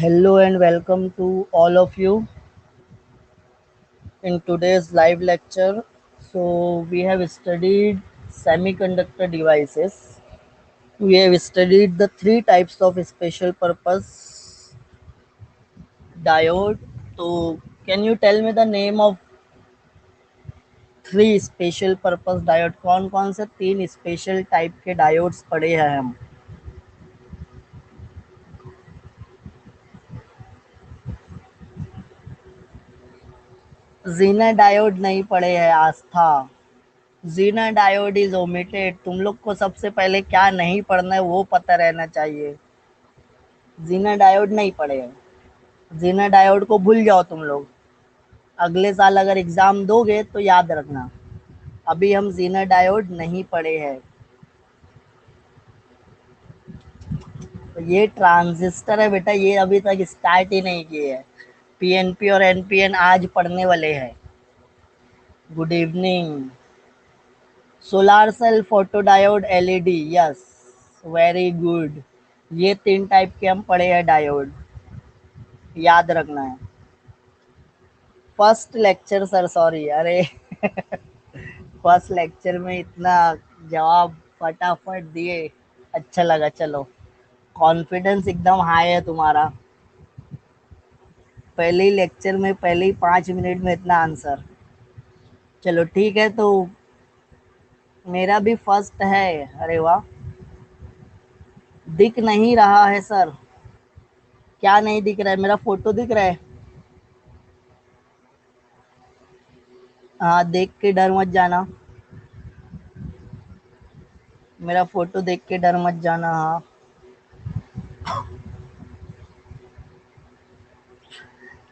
Hello and welcome to all of you in today's live lecture. So, we have studied semiconductor devices. We have studied the three types of special purpose diode. So, can you tell me the name of three special purpose diode? कौन कौन से तीन special type के diodes पढ़े हैं हम? Zener diode नहीं पढ़े हैं आस्था। Zener diode is omitted. तुम लोग को सबसे पहले क्या नहीं पढ़ना है वो पता रहना चाहिए। जीना डायोड नहीं पढ़े हैं। जीना डायोड को भूल जाओ तुम लोग। अगले साल अगर एग्जाम दोगे तो याद रखना। अभी हम जीना डायोड नहीं पढ़े हैं। तो ये ट्रांजिस्टर है बेटा, ये अभी तक स्टार्ट ही नहीं किए है। पीएनपी और एनपीएन आज पढ़ने वाले हैं। Good evening. Solar cell, photodiode, LED, yes, very good. ये तीन टाइप के हम पढ़े हैं डायोड, याद रखना है। फर्स्ट लेक्चर सर, सॉरी, अरे फर्स्ट लेक्चर में इतना जवाब फटाफट दिए, अच्छा लगा। चलो, कॉन्फिडेंस एकदम हाई है तुम्हारा। पहले ही लेक्चर में, पहले ही 5 मिनट में इतना आंसर। चलो ठीक है, तो मेरा भी फर्स्ट है। अरे वाह, दिख नहीं रहा है सर। क्या नहीं दिख रहा है? मेरा फोटो दिख रहा है? हाँ, देख के डर मत जाना। मेरा फोटो देख के डर मत जाना। हाँ,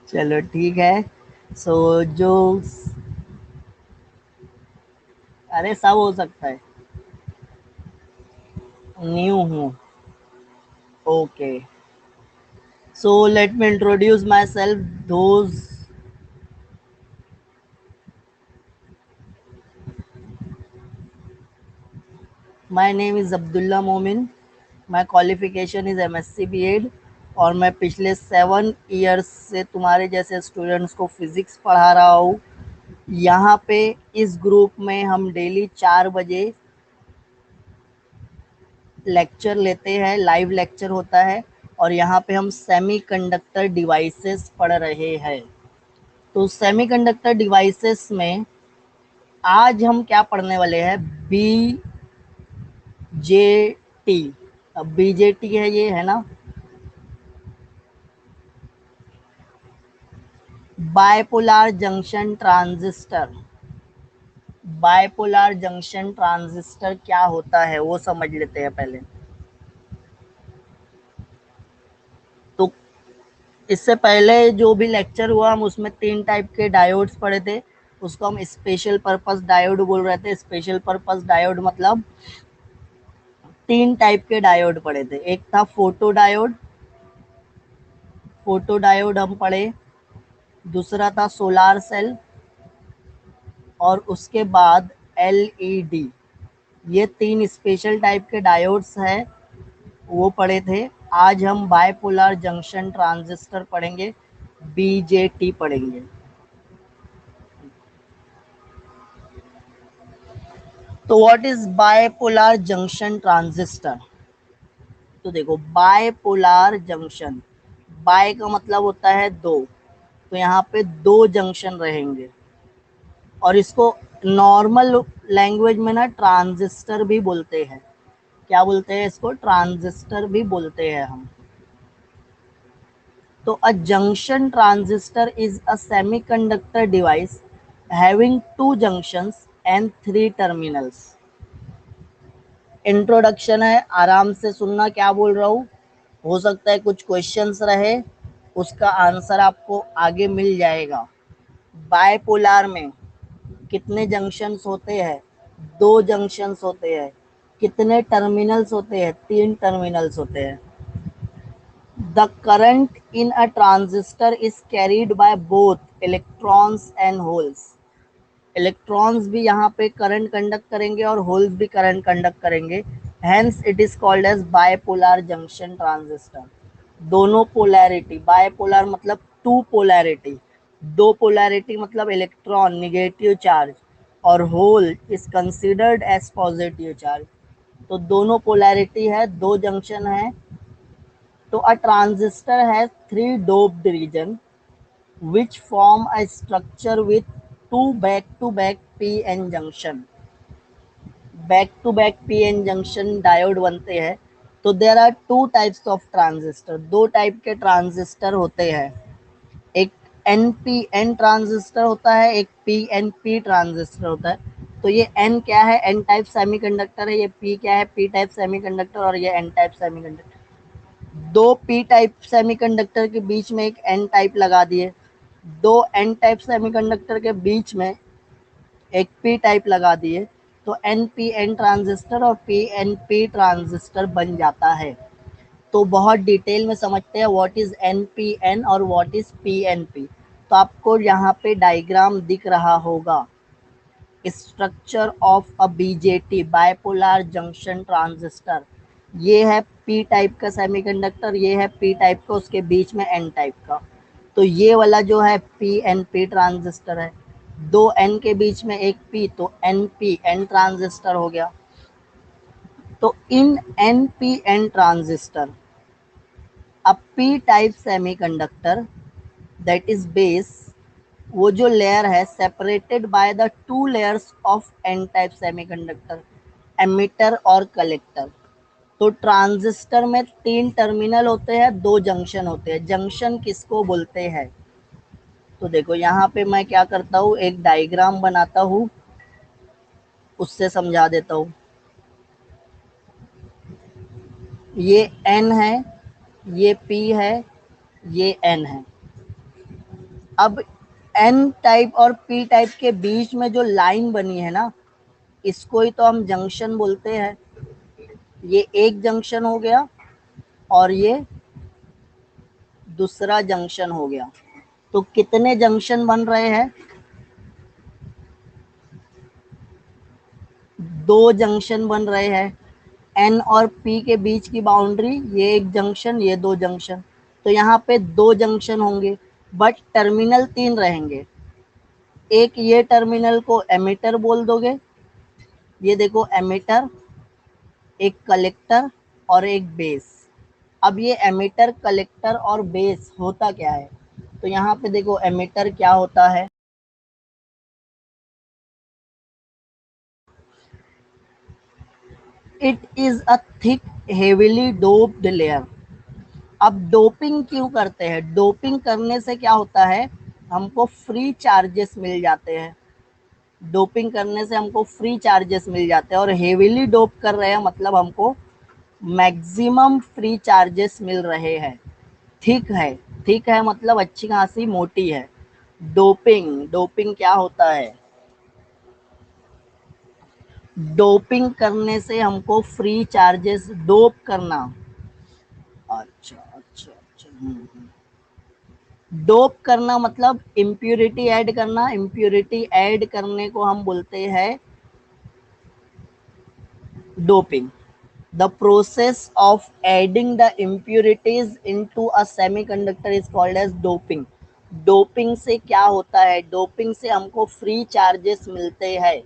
चलो ठीक है। सो जो, अरे सब हो सकता है। न्यू हूँ, okay. So let me introduce myself those. My name is Abdullah Momin. My qualification is MSc B.Ed। और मैं पिछले 7 ईयर्स से तुम्हारे जैसे स्टूडेंट्स को फिज़िक्स पढ़ा रहा हूँ। यहाँ पे इस ग्रुप में हम डेली 4 बजे लेक्चर लेते हैं, लाइव लेक्चर होता है। और यहाँ पे हम सेमीकंडक्टर डिवाइसेस पढ़ रहे हैं। तो सेमीकंडक्टर डिवाइसेस में आज हम क्या पढ़ने वाले हैं? BJT। अब BJT है, ये है ना, bipolar junction transistor. Bipolar junction transistor क्या होता है वो समझ लेते हैं पहले। तो इससे पहले जो भी लेक्चर हुआ, हम उसमें 3 टाइप के डायोड्स पढ़े थे। उसको हम स्पेशल पर्पस डायोड बोल रहे थे। स्पेशल पर्पस डायोड मतलब 3 टाइप के डायोड पढ़े थे। एक था फोटो डायोड, फोटो डायोड हम पढ़े। दूसरा था सोलार सेल, और उसके बाद एलईडी। ये 3 स्पेशल टाइप के डायोड्स हैं, वो पढ़े थे। आज हम बायपोलर जंक्शन ट्रांजिस्टर पढ़ेंगे, बीजेटी पढ़ेंगे। तो what is bipolar junction transistor? तो देखो, बायपोलर जंक्शन, बाय का मतलब होता है दो, तो यहाँ पे 2 जंक्शन रहेंगे। और इसको नॉर्मल लैंग्वेज में ना ट्रांजिस्टर भी बोलते हैं। क्या बोलते हैं इसको? ट्रांजिस्टर भी बोलते हैं हम। तो a junction transistor is a semiconductor device having 2 junctions and 3 terminals। Introduction है, आराम से सुनना क्या बोल रहा हूँ। हो सकता है कुछ क्वेश्चंस रहे, उसका आंसर आपको आगे मिल जाएगा। बायपोलर में कितने जंक्शंस होते हैं? 2 जंक्शंस होते हैं। कितने टर्मिनल्स होते हैं? 3 टर्मिनल्स होते हैं। The current in a transistor is carried by both electrons and holes। Electrons भी यहाँ पे करंट कंडक्ट करेंगे और होल्स भी करंट कंडक्ट करेंगे। Hence it is called as bipolar junction transistor। दोनों पोलैरिटी, बायपोलर मतलब टू पोलैरिटी, दो पोलैरिटी मतलब इलेक्ट्रॉन निगेटिव चार्ज, और hole is considered as positive charge. तो दोनों पोलैरिटी है, दो जंक्शन है। तो a transistor has three doped region which form a structure with two back-to-back p-n junction। Back to back PN junction diode बनते हैं। तो there are two types of transistor, दो टाइप के ट्रांजिस्टर होते हैं। एक एनपीएन ट्रांजिस्टर होता है, एक पीएनपी ट्रांजिस्टर होता है। तो ये एन क्या है, एन टाइप सेमीकंडक्टर है। ये पी क्या है, पी टाइप सेमीकंडक्टर। और ये एन टाइप सेमीकंडक्टर। दो पी टाइप सेमीकंडक्टर के बीच में एक एन टाइप लगा दिए, दो एन टाइप सेमीकंडक्टर के बीच में एक पी टाइप लगा दिए, तो एन पी एन ट्रांजिस्टर और पी एन पी ट्रांजिस्टर बन जाता है। तो बहुत डिटेल में समझते हैं what is N P N और what is P N P. तो आपको यहाँ पे डायग्राम दिख रहा होगा, structure of a BJT bipolar junction transistor. ये है पी टाइप का सेमीकंडक्टर, ये है पी टाइप का, उसके बीच में एन टाइप का। तो ये वाला जो है पी एन पी ट्रांजिस्टर है, दो एन के बीच में एक पी, तो एन पी एन ट्रांजिस्टर हो गया। तो in N P N transistor a P type semiconductor that is base, वो जो लेयर है separated by the two layers of N type semiconductor, emitter और कलेक्टर। तो ट्रांजिस्टर में तीन टर्मिनल होते हैं, दो जंक्शन होते हैं। जंक्शन किसको बोलते हैं? तो देखो यहाँ पे मैं क्या करता हूँ, एक डायग्राम बनाता हूँ, उससे समझा देता हूँ। ये एन है, ये पी है, ये एन है। अब एन टाइप और पी टाइप के बीच में जो लाइन बनी है ना, इसको ही तो हम जंक्शन बोलते हैं। ये एक जंक्शन हो गया और ये दूसरा जंक्शन हो गया। तो कितने जंक्शन बन रहे हैं? दो जंक्शन बन रहे हैं। एन और पी के बीच की बाउंड्री, ये एक जंक्शन, ये दो जंक्शन। तो यहाँ पे दो जंक्शन होंगे, बट टर्मिनल तीन रहेंगे। एक ये टर्मिनल को एमिटर बोल दोगे, ये देखो एमिटर, एक कलेक्टर और एक बेस। अब ये एमिटर कलेक्टर और बेस होता क्या है? तो यहाँ पे देखो एमिटर क्या होता है, it is a thick heavily doped layer. अब डोपिंग क्यों करते हैं? डोपिंग करने से क्या होता है, हमको फ्री चार्जेस मिल जाते हैं। डोपिंग करने से हमको फ्री चार्जेस मिल जाते हैं, और हेवीली डोप कर रहे हैं मतलब हमको मैक्सिमम फ्री चार्जेस मिल रहे हैं। थिक है, थिक है मतलब अच्छी खासी मोटी है। डोपिंग, डोपिंग क्या होता है? डोपिंग करने से हमको फ्री चार्जेस, डोप करना। अच्छा अच्छा अच्छा। डोप करना मतलब इम्प्यूरिटी ऐड करना। इम्प्यूरिटी ऐड करने को हम बोलते हैं doping. The process of adding the impurities into a semiconductor is called as doping. Doping से क्या होता है? डोपिंग से हमको फ्री चार्जेस मिलते हैं।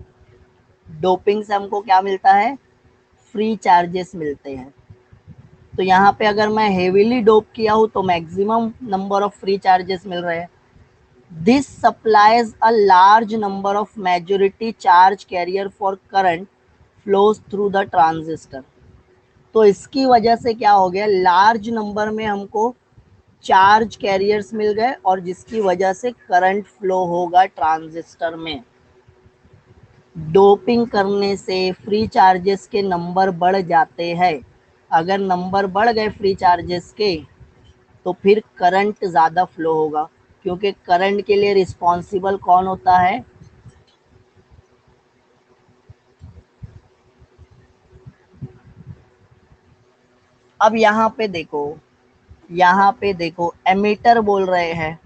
डोपिंग से हमको क्या मिलता है? फ्री चार्जेस मिलते हैं। तो यहाँ पे अगर मैं हेवीली डोप किया हूँ तो maximum number of free charges मिल रहे हैं। This supplies a large number of majority charge carrier for current flows through the transistor। तो इसकी वजह से क्या हो गया, लार्ज नंबर में हमको चार्ज कैरियर्स मिल गए, और जिसकी वजह से करंट फ्लो होगा ट्रांजिस्टर में। डोपिंग करने से फ्री चार्जेस के नंबर बढ़ जाते हैं। अगर नंबर बढ़ गए फ्री चार्जेस के, तो फिर करंट ज़्यादा फ्लो होगा, क्योंकि करंट के लिए रिस्पॉन्सिबल कौन होता है? अब यहाँ पे देखो, यहाँ पे देखो एमीटर बोल रहे हैं,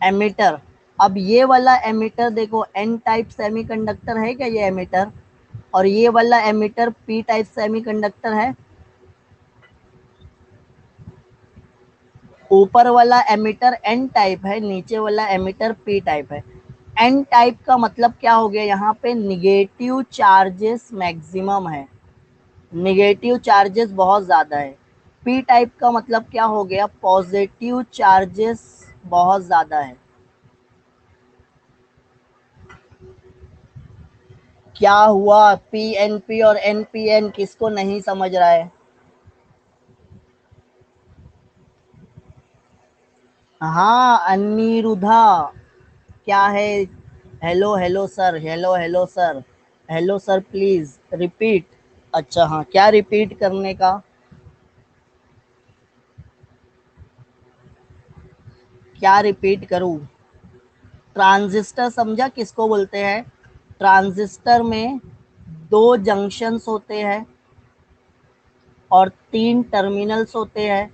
एमीटर। अब ये वाला एमीटर देखो, एन टाइप सेमीकंडक्टर है क्या ये एमीटर? और ये वाला एमीटर पी टाइप सेमीकंडक्टर है। ऊपर वाला एमिटर एन टाइप है, नीचे वाला एमिटर पी टाइप है। एन टाइप का मतलब क्या हो गया, यहाँ पे निगेटिव चार्जेस मैक्सिमम है, निगेटिव चार्जेस बहुत ज्यादा है। पी टाइप का मतलब क्या हो गया, पॉजिटिव चार्जेस बहुत ज्यादा है। क्या हुआ, पीएनपी और एनपीएन किसको नहीं समझ रहा है? हाँ अनिरुद्धा, क्या है? Hello hello sir, hello hello sir, hello sir please repeat. अच्छा हाँ, क्या रिपीट करने का? क्या रिपीट करूं? ट्रांजिस्टर समझा किसको बोलते हैं? ट्रांजिस्टर में दो जंक्शंस होते हैं और तीन टर्मिनल्स होते हैं।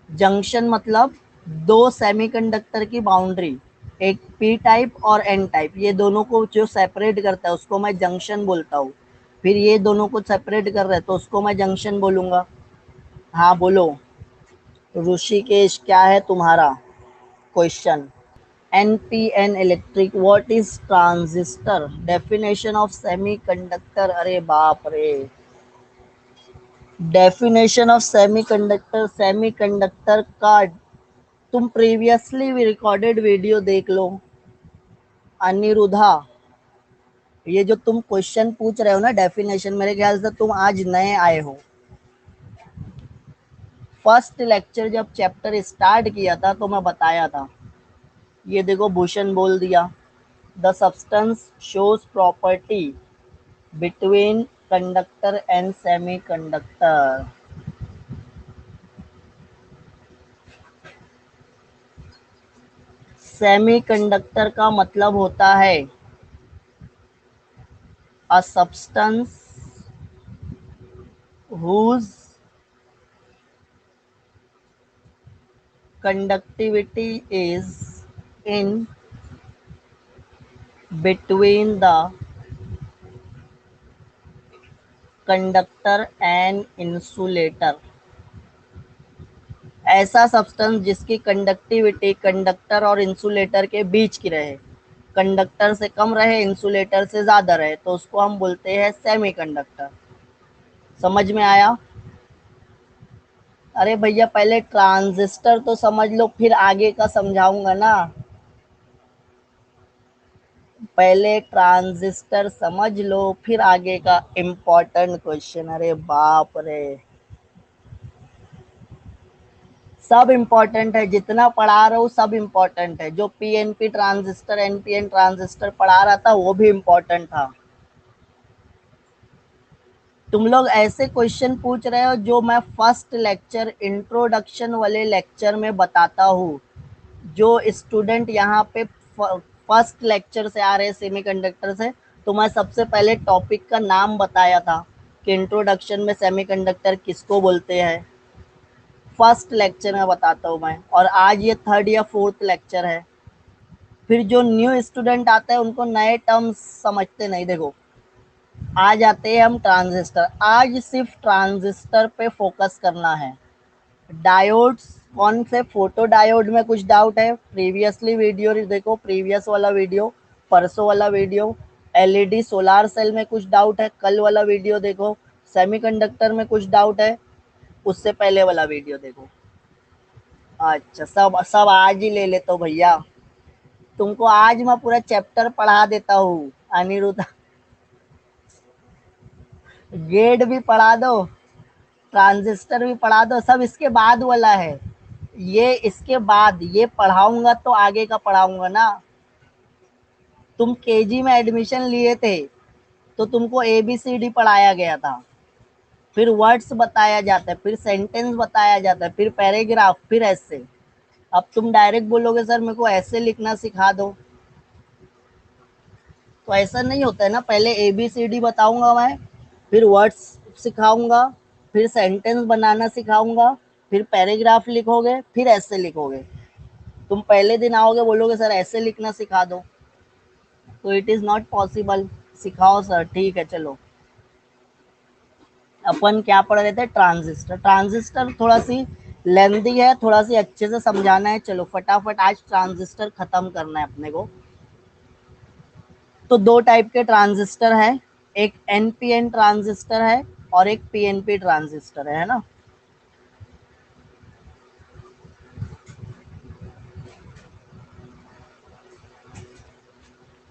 जंक्शन मतलब दो सेमीकंडक्टर की बाउंड्री, एक पी टाइप और एन टाइप, ये दोनों को जो सेपरेट करता है उसको मैं जंक्शन बोलता हूँ। फिर ये दोनों को सेपरेट कर रहे हैं तो उसको मैं जंक्शन बोलूंगा। हाँ बोलो। ऋषिकेश, क्या है तुम्हारा question? NPN electric, what is transistor, definition of semiconductor, अरे बाप रे। डेफिनेशन ऑफ सेमीकंडक्टर, सेमीकंडक्टर का तुम प्रीवियसली रिकॉर्डेड वीडियो देख लो। अनिरुद्धा, ये जो तुम क्वेश्चन पूछ रहे हो ना डेफिनेशन, मेरे ख्याल से तुम आज नए आए हो। फर्स्ट लेक्चर जब चैप्टर स्टार्ट किया था तो मैं बताया था, ये देखो भूषण बोल दिया, the substance shows property between conductor and semiconductor. Semiconductor का मतलब होता है a substance whose conductivity is in between the conductor and insulator। ऐसा सब्सटेंस जिसकी कंडक्टिविटी कंडक्टर और इंसुलेटर के बीच की रहे, कंडक्टर से कम रहे इंसुलेटर से ज्यादा रहे, तो उसको हम बोलते हैं सेमीकंडक्टर। समझ में आया? अरे भैया पहले ट्रांजिस्टर तो समझ लो, फिर आगे का समझाऊंगा ना। पहले ट्रांजिस्टर समझ लो, फिर आगे का इम्पोर्टेंट क्वेश्चन। अरे बाप रे, सब इम्पोर्टेंट है, जितना पढ़ा रहा हूँ सब इम्पोर्टेंट है। जो पीएनपी ट्रांजिस्टर एनपीएन ट्रांजिस्टर पढ़ा रहा था वो भी इम्पोर्टेंट था। तुम लोग ऐसे क्वेश्चन पूछ रहे हो जो मैं फर्स्ट लेक्चर इंट्रोडक्शन वाले लेक्चर में बताता हूँ। जो स्टूडेंट यहाँ पे फर्स्ट लेक्चर से आ रहे हैं सेमीकंडक्टर से, तो मैं सबसे पहले टॉपिक का नाम बताया था कि इंट्रोडक्शन में सेमीकंडक्टर किसको बोलते हैं। फर्स्ट लेक्चर में बताता हूँ मैं, और आज ये थर्ड या फोर्थ लेक्चर है। फिर जो न्यू स्टूडेंट आता है उनको नए टर्म्स समझते नहीं। देखो आज आते हैं हम ट्रांजिस्टर, आज सिर्फ ट्रांजिस्टर पे फोकस करना है। डायोड्स कौन से, फोटो डायोड में कुछ डाउट है प्रीवियसली वीडियो देखो, प्रीवियस वाला वीडियो, परसों वाला वीडियो। एलईडी सोलार सेल में कुछ डाउट है, कल वाला वीडियो देखो। सेमीकंडक्टर में कुछ डाउट है, उससे पहले वाला वीडियो देखो। अच्छा, सब सब आज ही ले लेते हो भैया, तुमको आज मैं पूरा चैप्टर पढ़ा देता हूँ। अनिरुद्ध, गेट भी पढ़ा दो, ट्रांजिस्टर भी पढ़ा दो, सब इसके बाद वाला है। ये इसके बाद ये पढ़ाऊंगा तो आगे का पढ़ाऊंगा ना। तुम केजी में एडमिशन लिए थे तो तुमको एबीसीडी पढ़ाया गया था, फिर वर्ड्स बताया जाता है, फिर सेंटेंस बताया जाता है, फिर पैराग्राफ, फिर ऐसे। अब तुम डायरेक्ट बोलोगे सर मेरे को ऐसे लिखना सिखा दो, तो ऐसा नहीं होता है ना। पहले एबीसीडी बताऊंगा मैं, फिर वर्ड्स सिखाऊंगा, फिर सेंटेंस बनाना सिखाऊंगा, फिर पैराग्राफ लिखोगे, फिर ऐसे लिखोगे। तुम पहले दिन आओगे बोलोगे सर ऐसे लिखना सिखा दो, तो इट इज नॉट पॉसिबल। सिखाओ सर, ठीक है चलो। अपन क्या पढ़ रहे थे, ट्रांजिस्टर। ट्रांजिस्टर थोड़ा सी लेंदी है, थोड़ा सी अच्छे से समझाना है। चलो फटाफट आज ट्रांजिस्टर खत्म करना है अपने को। तो दो टाइप के ट्रांजिस्टर है, एक एनपीएन ट्रांजिस्टर है और एक पीएनपी ट्रांजिस्टर है ना।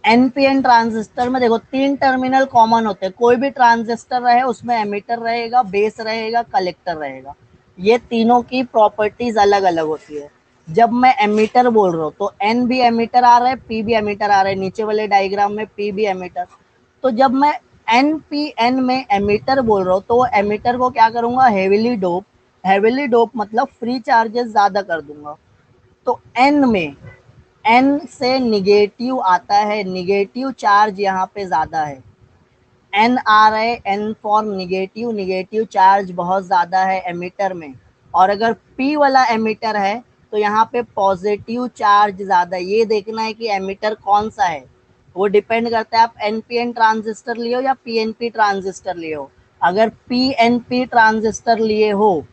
एनपीएन ट्रांजिस्टर में देखो तीन टर्मिनल कॉमन होते हैं। कोई भी ट्रांजिस्टर रहे उसमें एमिटर रहेगा, बेस रहेगा, कलेक्टर रहेगा। ये तीनों की प्रॉपर्टीज अलग अलग होती है। जब मैं एमिटर बोल रहा हूँ तो एन भी एमिटर आ रहा है, पी भी एमिटर आ रहा है। नीचे वाले डायग्राम में पी भी एमिटर। तो जब मैं एन पी एन में एमिटर बोल रहा हूँ तो एमिटर को क्या करूंगा, हेविली डोप। हेविली डोप मतलब फ्री चार्जेस ज्यादा कर दूंगा। तो एन में, एन से निगेटिव आता है, निगेटिव चार्ज यहाँ पे ज्यादा है। एन आ रहा है, N for negative, negative charge बहुत ज्यादा है एमिटर में। और अगर पी वाला एमिटर है तो यहाँ पे पॉजिटिव चार्ज ज्यादा है। ये देखना है कि एमिटर कौन सा है। वो डिपेंड करता है आप एनपीएन ट्रांजिस्टर लिए हो या पीएनपी ट्रांजिस्टर लिए हो। अगर पीएनपी ट्रांजिस्टर लिए हो,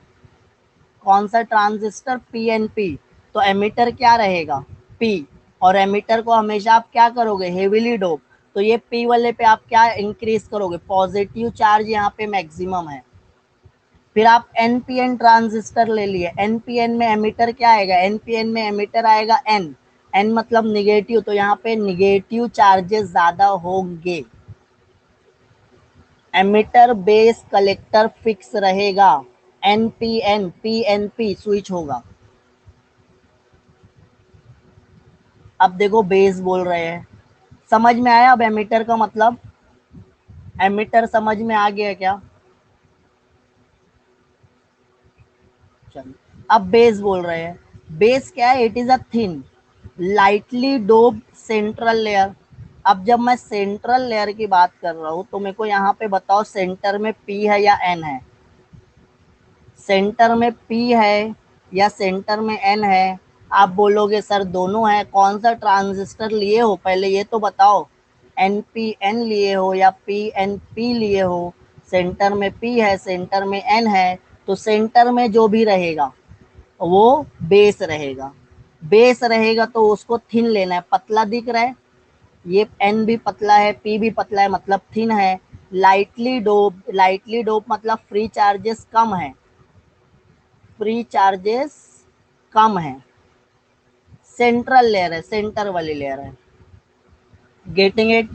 कौन सा ट्रांजिस्टर, पीएनपी, तो एमिटर क्या रहेगा, पी। और एमिटर को हमेशा आप क्या करोगे, हेविली डोप। तो ये पी वाले पे आप क्या इंक्रीज करोगे, पॉजिटिव चार्ज यहाँ पे मैक्सिमम है। फिर आप एनपीएन ट्रांजिस्टर ले लिए, एनपीएन में एमिटर क्या आएगा, एनपीएन में एमिटर आएगा एन। एन मतलब निगेटिव, तो यहाँ पे निगेटिव चार्जेस ज्यादा होंगे। एमिटर बेस कलेक्टर फिक्स रहेगा। एनपीएन पीएनपी स्विच होगा। अब देखो बेस बोल रहे हैं, समझ में आया अब एमिटर का मतलब, एमिटर समझ में आ गया क्या। चलो अब बेस बोल रहे हैं। बेस क्या है, it is a thin lightly doped central layer. अब जब मैं सेंट्रल लेयर की बात कर रहा हूं तो मेरे को यहाँ पे बताओ सेंटर में पी है या एन है। सेंटर में पी है या सेंटर में एन है। आप बोलोगे सर दोनों है, कौन सा ट्रांजिस्टर लिए हो पहले ये तो बताओ। एन पी एन लिए हो या पी एन पी लिए हो। सेंटर में पी है, सेंटर में एन है। तो सेंटर में जो भी रहेगा वो बेस रहेगा। बेस रहेगा तो उसको थिन लेना है। पतला दिख रहा है, ये एन भी पतला है, पी भी पतला है, मतलब थिन है। लाइटली डोप, लाइटली डोप मतलब फ्री चार्जेस कम है, फ्री चार्जेस कम है। सेंट्रल लेयर है, सेंटर वाली लेयर है। Getting it.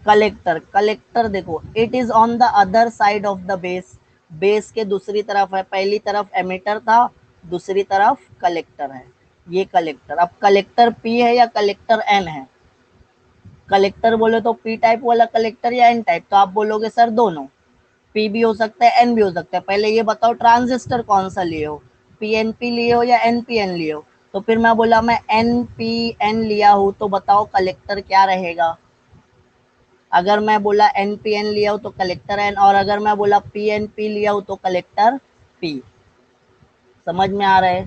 कलेक्टर, कलेक्टर देखो it is on the other side of the base. Base के दूसरी तरफ है, पहली तरफ एमिटर था, दूसरी तरफ कलेक्टर है। ये कलेक्टर। अब कलेक्टर पी है या कलेक्टर एन है। कलेक्टर बोले तो पी टाइप वाला कलेक्टर या एन टाइप, तो आप बोलोगे सर दोनों, पी भी हो सकता है एन भी हो सकता है। पहले ये बताओ ट्रांजिस्टर कौन सा लिए हो, पीएनपी लिए हो या एनपीएन लिए हो। तो फिर मैं बोला मैं एनपीएन लिया हूं, तो बताओ कलेक्टर क्या रहेगा। अगर मैं बोला एनपीएन लिया हूं तो कलेक्टर एन, और अगर मैं बोला पीएनपी लिया हूं तो कलेक्टर पी। समझ में आ रहा है।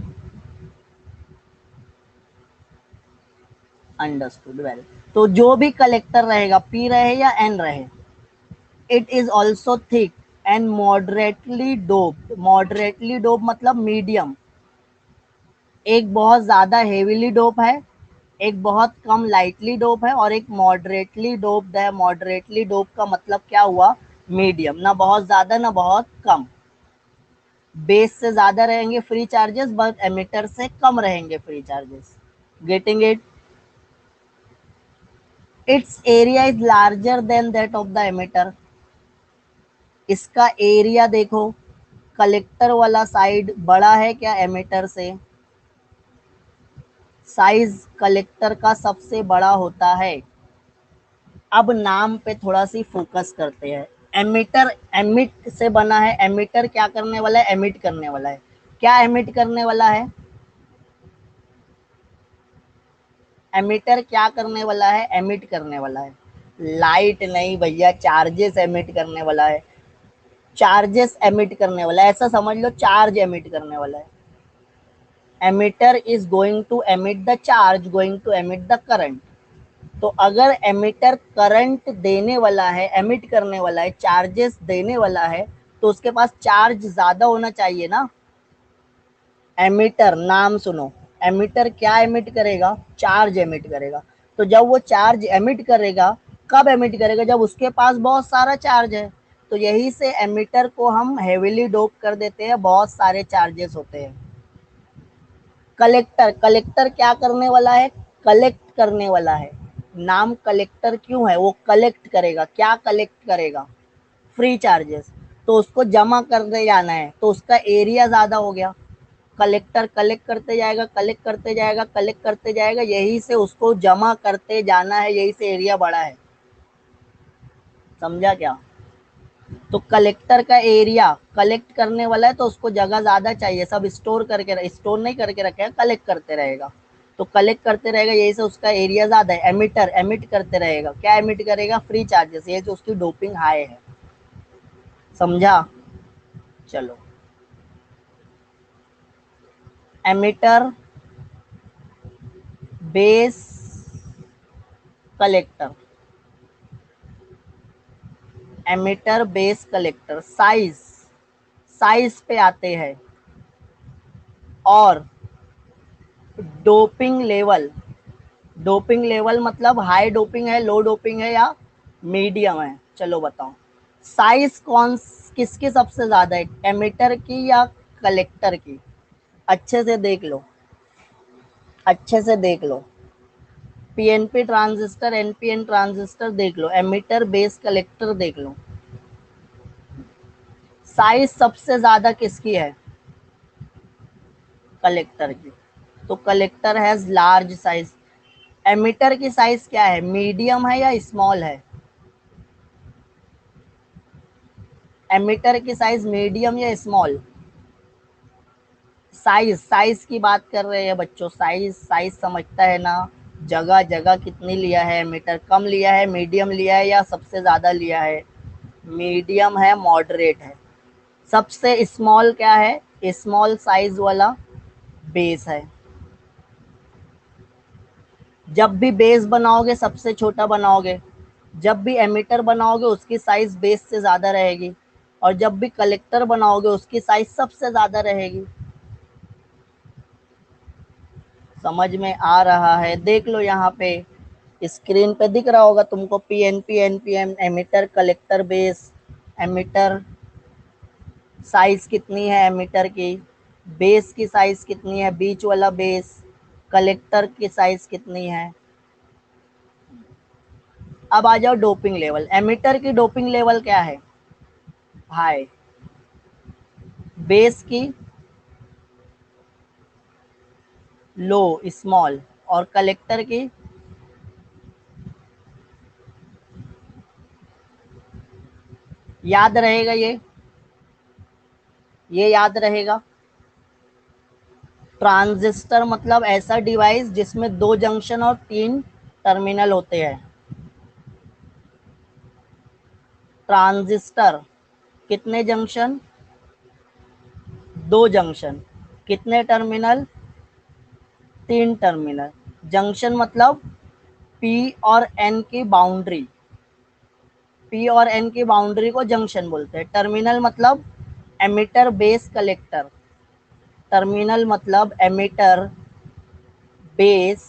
Understood, well. तो जो भी कलेक्टर रहेगा, पी रहे या एन रहे, it is also thick and moderately doped. Moderately dope मतलब मीडियम। एक बहुत ज्यादा हेवीली डोप है, एक बहुत कम लाइटली डोप है, और एक मॉडरेटली डोप्ड है। मॉडरेटली डोप का मतलब क्या हुआ, मीडियम, ना बहुत ज्यादा ना बहुत कम। बेस से ज्यादा रहेंगे फ्री चार्जेस, बट एमिटर से कम रहेंगे free charges. Getting it. It's area is larger than that of the emitter. इसका एरिया देखो, कलेक्टर वाला साइड बड़ा है क्या एमिटर से। साइज कलेक्टर का सबसे बड़ा होता है। अब नाम पे थोड़ा सी फोकस करते हैं। एमिटर, एमिट से बना है। एमिटर क्या करने वाला है, एमिट करने वाला है। क्या एमिट करने वाला है, एमिटर क्या करने वाला है, एमिट करने वाला है। लाइट नहीं भैया, चार्जेस एमिट करने वाला है। चार्जेस एमिट करने वाला है, ऐसा समझ लो, चार्ज एमिट करने वाला है। Emitter is going to emit the charge, going to emit the current. तो अगर एमिटर करंट देने वाला है, एमिट करने वाला है, चार्जेस देने वाला है, तो उसके पास चार्ज ज्यादा होना चाहिए ना। एमिटर, नाम सुनो, एमिटर क्या एमिट करेगा? चार्ज एमिट करेगा। तो जब वो चार्ज एमिट करेगा, कब एमिट करेगा? जब उसके पास बहुत सारा चार्ज है। तो यही से एमिटर को हम हेवीली डोप कर देते हैं, बहुत सारे चार्जेस होते हैं। कलेक्टर, कलेक्टर क्या करने वाला है? कलेक्ट करने वाला है। नाम कलेक्टर क्यों है? वो कलेक्ट करेगा। क्या कलेक्ट करेगा? Free charges. तो उसको जमा करने जाना है, तो उसका एरिया ज्यादा हो गया। कलेक्टर कलेक्ट करते जाएगा, कलेक्ट करते जाएगा, कलेक्ट करते जाएगा, यही से उसको जमा करते जाना है, यही से एरिया बड़ा है। समझा क्या? तो कलेक्टर का एरिया, कलेक्ट करने वाला है तो उसको जगह ज्यादा चाहिए, सब स्टोर करके, स्टोर नहीं करके रखेगा, कलेक्ट करते रहेगा। तो कलेक्ट करते रहेगा, यही से उसका एरिया ज्यादा है। एमिटर एमिट करते रहेगा, क्या एमिट करेगा? फ्री चार्जेस, ये जो उसकी डोपिंग हाई है। समझा? चलो, emitter, base, collector. Emitter, base, collector. Size, size पे आते हैं। और डोपिंग लेवल, डोपिंग लेवल मतलब हाई डोपिंग है, लो डोपिंग है, या मीडियम है। चलो बताओ, साइज कौन किसकी सबसे ज्यादा है? एमिटर की या कलेक्टर की? अच्छे से देख लो, अच्छे से देख लो। पीएनपी ट्रांजिस्टर, एनपीएन ट्रांजिस्टर देख लो, एमिटर, बेस, कलेक्टर देख लो। साइज सबसे ज्यादा किसकी है? कलेक्टर की। तो collector has large size. Emitter की साइज क्या है? मीडियम है या स्मॉल है? एमिटर की साइज मीडियम या स्मॉल? साइज, साइज की बात कर रहे हैं बच्चों, साइज, साइज समझता है ना? जगह, जगह कितनी लिया है एमिटर? कम लिया है, मीडियम लिया है, या सबसे ज्यादा लिया है? मीडियम है, मॉडरेट है। सबसे स्मॉल क्या है? स्मॉल साइज वाला बेस है। जब भी बेस बनाओगे सबसे छोटा बनाओगे, जब भी एमिटर बनाओगे उसकी साइज बेस से ज्यादा रहेगी, और जब भी कलेक्टर बनाओगे उसकी साइज सबसे ज्यादा रहेगी। समझ में आ रहा है? देख लो यहाँ पे स्क्रीन पे दिख रहा होगा तुमको, PNP, NPM, emitter, collector, base. Emitter size कितनी है एमिटर की? बेस की साइज कितनी है? बीच वाला बेस। कलेक्टर की साइज कितनी है? अब आ जाओ डोपिंग लेवल। एमिटर की डोपिंग लेवल क्या है? हाई। बेस की लो, स्मॉल। और कलेक्टर की याद रहेगा ये याद रहेगा। ट्रांजिस्टर मतलब ऐसा डिवाइस जिसमें दो जंक्शन और तीन टर्मिनल होते हैं। ट्रांजिस्टर कितने जंक्शन? दो जंक्शन। कितने टर्मिनल? तीन टर्मिनल। जंक्शन मतलब पी और एन की बाउंड्री, पी और एन की बाउंड्री को जंक्शन बोलते हैं। टर्मिनल मतलब एमिटर, बेस, कलेक्टर। टर्मिनल मतलब एमिटर, बेस,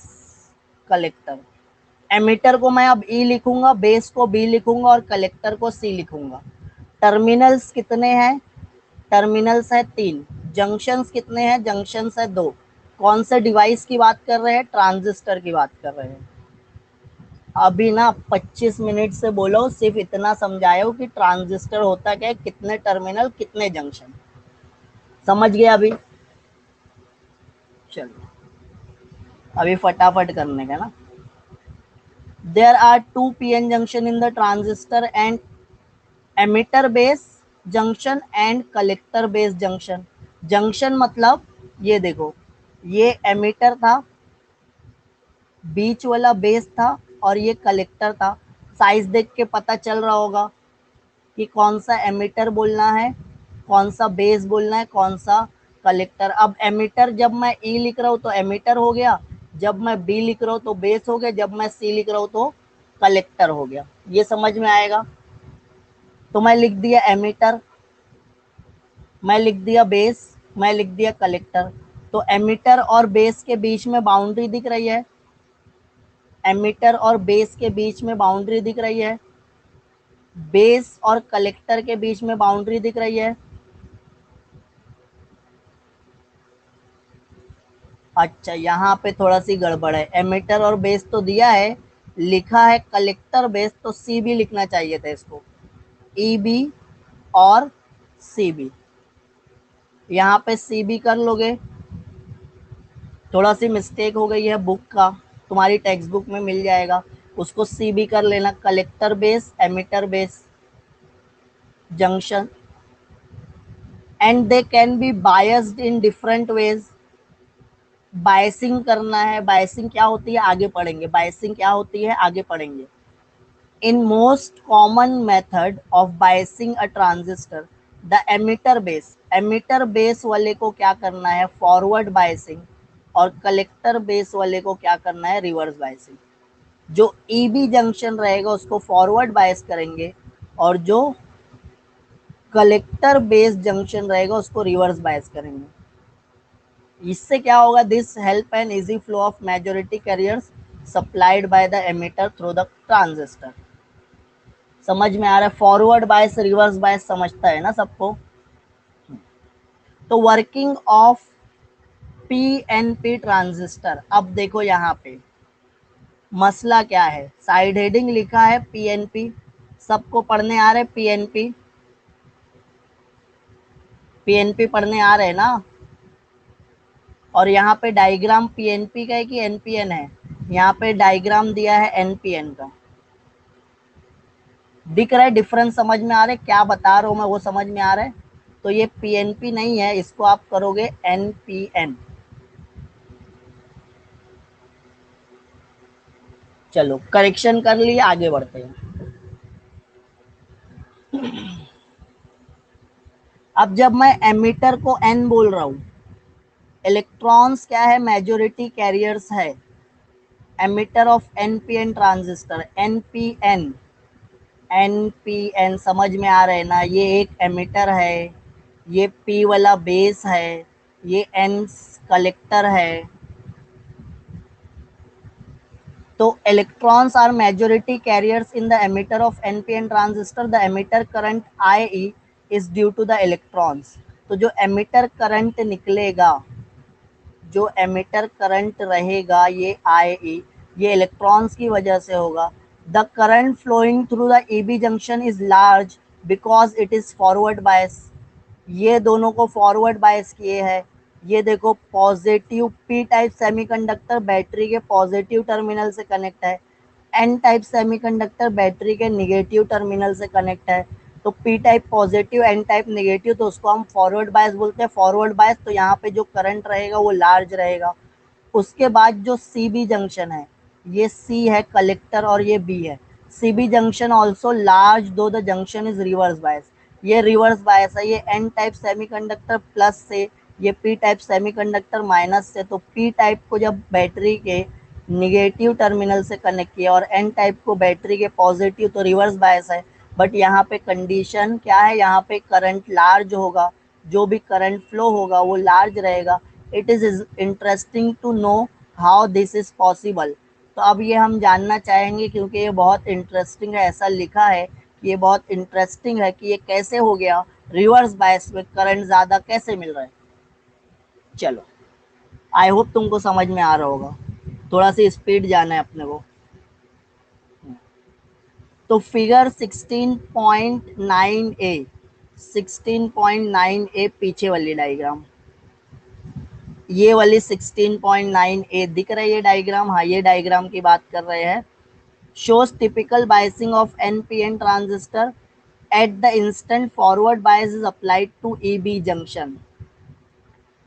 कलेक्टर। एमिटर को मैं अब ई लिखूंगा, बेस को बी लिखूंगा, और कलेक्टर को सी लिखूंगा। टर्मिनल्स कितने हैं? टर्मिनल्स है तीन। जंक्शंस कितने हैं? जंक्शंस है दो। कौन से डिवाइस की बात कर रहे हैं? ट्रांजिस्टर की बात कर रहे हैं। अभी ना 25 मिनट से बोलो, सिर्फ इतना समझाया कि ट्रांजिस्टर होता क्या है, कितने टर्मिनल, कितने जंक्शन। समझ गया अभी? चलो, अभी फटाफट करने का ना। There are two PN junction in the transistor and emitter base junction and collector base junction. Junction मतलब ये देखो, ये एमिटर था, बीच वाला बेस था, और ये कलेक्टर था। साइज देख के पता चल रहा होगा कि कौन सा एमिटर बोलना है, कौन सा बेस बोलना है, कौन सा कलेक्टर। अब एमिटर जब मैं ई लिख रहा हूँ तो एमिटर हो गया, जब मैं बी लिख रहा हूँ तो बेस हो गया, जब मैं सी लिख रहा हूँ तो कलेक्टर हो गया। ये समझ में आएगा? तो मैं लिख दिया एमिटर, मैं लिख दिया बेस, मैं लिख दिया कलेक्टर। तो एमिटर और बेस के बीच में बाउंड्री दिख रही है, एमिटर और बेस के बीच में बाउंड्री दिख रही है, बेस और कलेक्टर के बीच में बाउंड्री दिख रही है। अच्छा, यहाँ पे थोड़ा सी गड़बड़ है, एमिटर और बेस तो दिया है, लिखा है कलेक्टर बेस, तो सी बी लिखना चाहिए था इसको, ई बी और सी बी। यहाँ पे सी बी कर लोगे, थोड़ा सी मिस्टेक हो गई है बुक का, तुम्हारी टेक्स्ट बुक में मिल जाएगा, उसको सी बी कर लेना, collector base emitter base junction. And they can be biased in different ways. Biasing करना है, बायसिंग क्या होती है आगे पढ़ेंगे, बायसिंग क्या होती है आगे पढ़ेंगे। In most common method of biasing a transistor, the emitter base वाले को क्या करना है फॉरवर्ड बायसिंग, और कलेक्टर बेस वाले को क्या करना है रिवर्स बायसिंग। जो ईबी जंक्शन रहेगा उसको फॉरवर्ड बायस करेंगे, और जो कलेक्टर बेस जंक्शन रहेगा उसको रिवर्स बायस करेंगे। इससे क्या होगा, this help an easy flow of majority carriers supplied by the emitter through the transistor. समझ में आ रहा है, फॉरवर्ड बायस रिवर्स बायस समझता है ना सबको। तो वर्किंग ऑफ पीएनपी ट्रांजिस्टर, अब देखो यहाँ पे मसला क्या है, साइड हेडिंग लिखा है पीएनपी, सबको पढ़ने आ रहे पीएनपी, पीएनपी पढ़ने आ रहे ना। और यहाँ पे डायग्राम पीएनपी का है कि एनपीएन है, यहाँ पे डायग्राम दिया है एनपीएन का। दिख रहा है डिफरेंस, समझ में आ रहा है क्या बता रहा हूँ मैं वो समझ में आ रहा है। तो ये पीएनपी नहीं है, इसको आप करोगे एनपीएन। चलो करेक्शन कर लिए, आगे बढ़ते हैं। अब जब मैं एमिटर को एन बोल रहा हूँ, इलेक्ट्रॉन्स क्या है मेजॉरिटी कैरियर्स है, emitter of NPN transistor, NPN, NPN समझ में आ रहा है ना। ये एक एमिटर है, ये पी वाला बेस है, ये एन कलेक्टर है। तो electrons are majority carriers in the emitter of NPN transistor. The emitter current IE is due to the electrons. तो जो emitter current निकलेगा, जो emitter current रहेगा ये IE, ये electrons की वजह से होगा। The current flowing through the EB junction is large because it is forward bias. ये दोनों को फॉरवर्ड बायस किए हैं। ये देखो positive P type semiconductor battery के पॉजिटिव टर्मिनल से कनेक्ट है, एन टाइप सेमीकंडक्टर बैटरी के निगेटिव टर्मिनल से कनेक्ट है। तो P type positive, N type negative, तो उसको हम फॉरवर्ड बायस बोलते हैं। फॉरवर्ड बायस तो यहाँ पे जो करंट रहेगा वो लार्ज रहेगा। उसके बाद जो सी बी जंक्शन है, ये सी है कलेक्टर और ये बी है। C B junction also large though the junction is reverse bias, ये रिवर्स बायस है। ये एन टाइप सेमीकंडक्टर प्लस से, ये पी टाइप सेमीकंडक्टर माइनस से। तो पी टाइप को जब बैटरी के निगेटिव टर्मिनल से कनेक्ट किया और एन टाइप को बैटरी के पॉजिटिव, तो रिवर्स बायस है। बट यहाँ पे कंडीशन क्या है, यहाँ पे करंट लार्ज होगा, जो भी करंट फ्लो होगा वो लार्ज रहेगा। It is interesting to know how this is possible. तो अब ये हम जानना चाहेंगे क्योंकि ये बहुत इंटरेस्टिंग है, ऐसा लिखा है कि ये बहुत इंटरेस्टिंग है कि ये कैसे हो गया, रिवर्स बायस में करंट ज़्यादा कैसे मिल रहा है। चलो आई होप तुमको समझ में आ रहा होगा, थोड़ा सी स्पीड जाना है अपने को। तो फिगर 16.9 ए, 16.9 ए पीछे वाली डायग्राम, ये वाली 16.9 ए दिख रही है डायग्राम, हाँ ये डायग्राम की बात कर रहे हैं। Shows typical biasing of NPN transistor at the instant forward bias is applied to EB junction.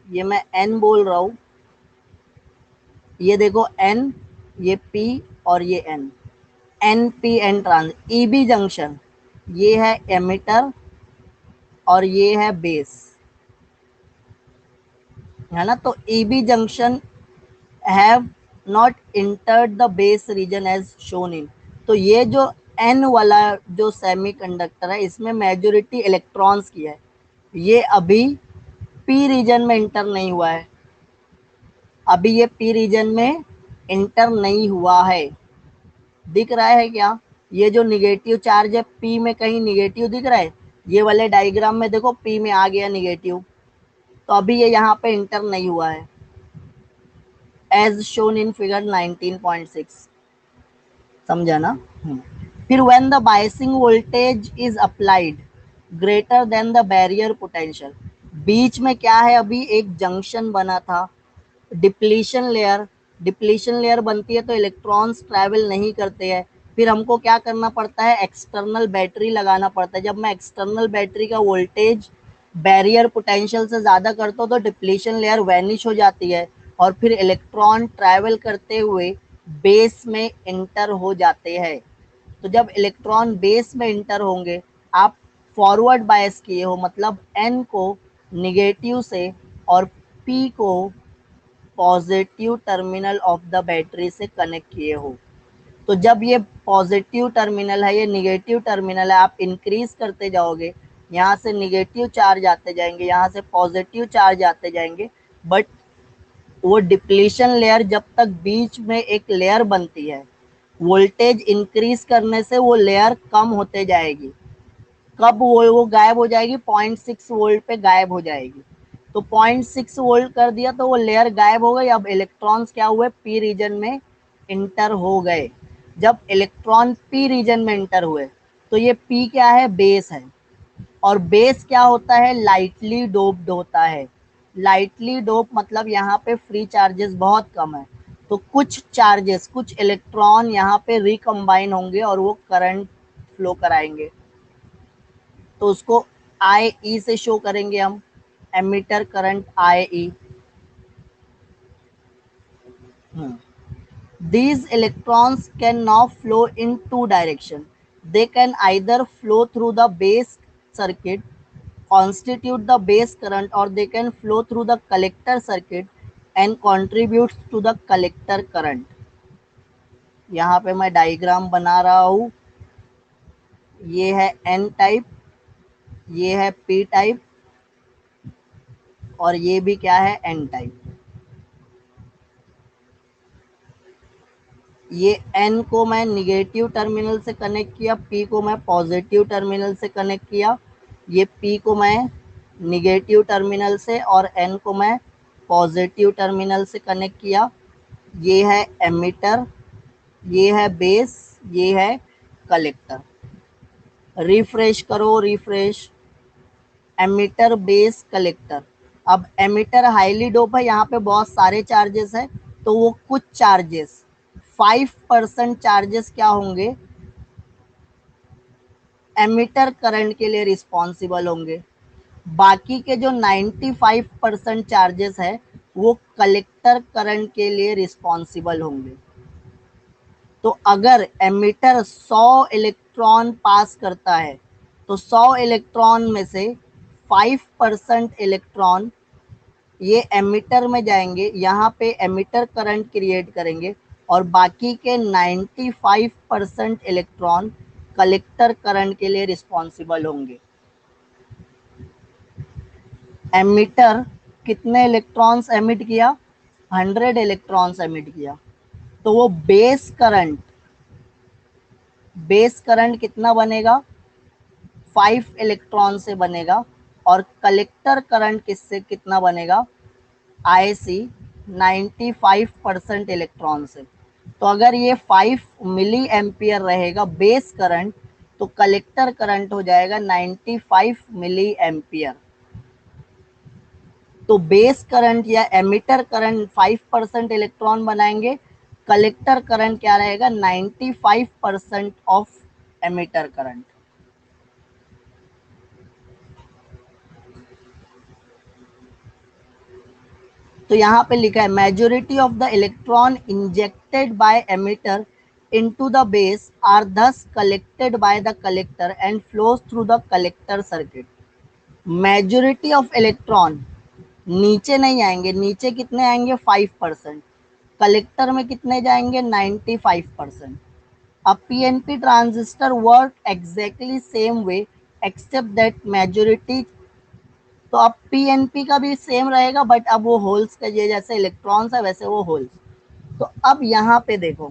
ये मैं एन बोल रहा हूँ, ये देखो एन, ये पी और ये N, N P N trans EB junction, ये है एमिटर और ये है बेस, है ना। तो EB junction have not entered the base region as shown in. तो ये जो एन वाला जो सेमीकंडक्टर है इसमें मेजॉरिटी इलेक्ट्रॉन्स की है, ये अभी पी रीजन में इंटर नहीं हुआ है। अभी ये पी रीजन में इंटर नहीं हुआ है, दिख रहा है क्या? ये जो निगेटिव चार्ज है पी में कहीं निगेटिव दिख रहा है, ये वाले डायग्राम में देखो पी में आ गया निगेटिव, तो अभी ये यहाँ पे इंटर नहीं हुआ है, एज शोन इन फिगर 19.6। समझा ना? फिर when the biasing voltage is applied greater than the barrier potential, बीच में क्या है, अभी एक जंक्शन बना था, डिप्लीशन लेयर, डिप्लीशन लेयर बनती है तो इलेक्ट्रॉन्स ट्रैवल नहीं करते हैं, फिर हमको क्या करना पड़ता है, एक्सटर्नल बैटरी लगाना पड़ता है। जब मैं एक्सटर्नल बैटरी का वोल्टेज बैरियर पोटेंशियल से ज़्यादा करता हूँ तो डिप्लीशन लेयर वैनिश हो जाती है और फिर इलेक्ट्रॉन ट्रैवल करते हुए बेस में इंटर हो जाते हैं। तो जब इलेक्ट्रॉन बेस में इंटर होंगे, आप फॉरवर्ड बायस किए हो, मतलब एन को निगेटिव से और पी को positive terminal of the battery से कनेक्ट किए हो, तो जब ये पॉजिटिव टर्मिनल है, ये निगेटिव टर्मिनल है, आप इंक्रीज करते जाओगे, यहाँ से निगेटिव चार्ज आते जाएंगे, यहाँ से पॉजिटिव चार्ज आते जाएंगे, बट वो डिप्लीशन लेयर जब तक बीच में एक लेयर बनती है, वोल्टेज इंक्रीज करने से वो लेयर कम होते जाएगी, कब वो गायब हो जाएगी, 0.6 वोल्ट पे गायब हो जाएगी। तो 0.6 वोल्ट कर दिया तो वो लेयर गायब हो गई, अब इलेक्ट्रॉन्स क्या हुए, पी रीजन में इंटर हो गए। जब इलेक्ट्रॉन पी रीजन में इंटर हुए तो ये पी क्या है, बेस है, और बेस क्या होता है, लाइटली डोप्ड होता है। लाइटली डोप मतलब यहाँ पे फ्री चार्जेस बहुत कम है, तो कुछ चार्जेस, कुछ इलेक्ट्रॉन यहाँ पे रिकम्बाइन होंगे और वो करंट फ्लो कराएंगे, तो उसको आई ई से शो करेंगे हम, emitter current I E. These electrons can now flow in two directions. They can either flow through the base circuit, constitute the base current, or they can flow through the collector circuit and contribute to the collector current. यहाँ पे मैं diagram बना रहा हूँ, ये है N type, ये है पी टाइप, और ये भी क्या है, एन टाइप। ये एन को मैं निगेटिव टर्मिनल से कनेक्ट किया, पी को मैं पॉजिटिव टर्मिनल से कनेक्ट किया, ये पी को मैं निगेटिव टर्मिनल से और एन को मैं पॉजिटिव टर्मिनल से कनेक्ट किया। ये है एमिटर, ये है बेस, ये है कलेक्टर। रिफ्रेश करो, रिफ्रेश, एमिटर बेस कलेक्टर। अब एमिटर हाईली डोप है, यहाँ पे बहुत सारे चार्जेस है, तो वो कुछ चार्जेस 5% चार्जेस क्या होंगे, एमिटर करंट के लिए रिस्पॉन्सिबल होंगे, बाकी के जो 95% चार्जेस है वो कलेक्टर करंट के लिए रिस्पॉन्सिबल होंगे। तो अगर एमिटर 100 इलेक्ट्रॉन पास करता है तो 100 इलेक्ट्रॉन में से 5% इलेक्ट्रॉन ये एमिटर में जाएंगे, यहाँ पे एमिटर करंट क्रिएट करेंगे, और बाकी के 95% इलेक्ट्रॉन कलेक्टर करंट के लिए रिस्पॉन्सिबल होंगे। एमिटर कितने इलेक्ट्रॉन्स एमिट किया, 100 इलेक्ट्रॉन्स एमिट किया, तो वो बेस करंट कितना बनेगा, 5 इलेक्ट्रॉन से बनेगा, और कलेक्टर करंट किससे कितना बनेगा, आईसी 95% इलेक्ट्रॉन से। तो अगर ये 5 मिली एम्पियर रहेगा बेस करंट, तो कलेक्टर करंट हो जाएगा 95 मिली एम्पियर। तो बेस करंट या एमिटर करंट 5% इलेक्ट्रॉन बनाएंगे, कलेक्टर करंट क्या रहेगा, 95% ऑफ एमिटर करंट। तो यहाँ पे लिखा है majority of the electron injected by emitter into the base are thus collected by the collector and flows through the collector circuit. Majority of electron नीचे नहीं आएंगे, नीचे कितने आएंगे, 5%, कलेक्टर में कितने जाएंगे, 95%। अब PNP transistor work exactly same way except that majority, तो अब पीएनपी का भी सेम रहेगा, बट अब वो होल्स का, ये जैसे इलेक्ट्रॉन्स है वैसे वो होल्स। तो अब यहाँ पे देखो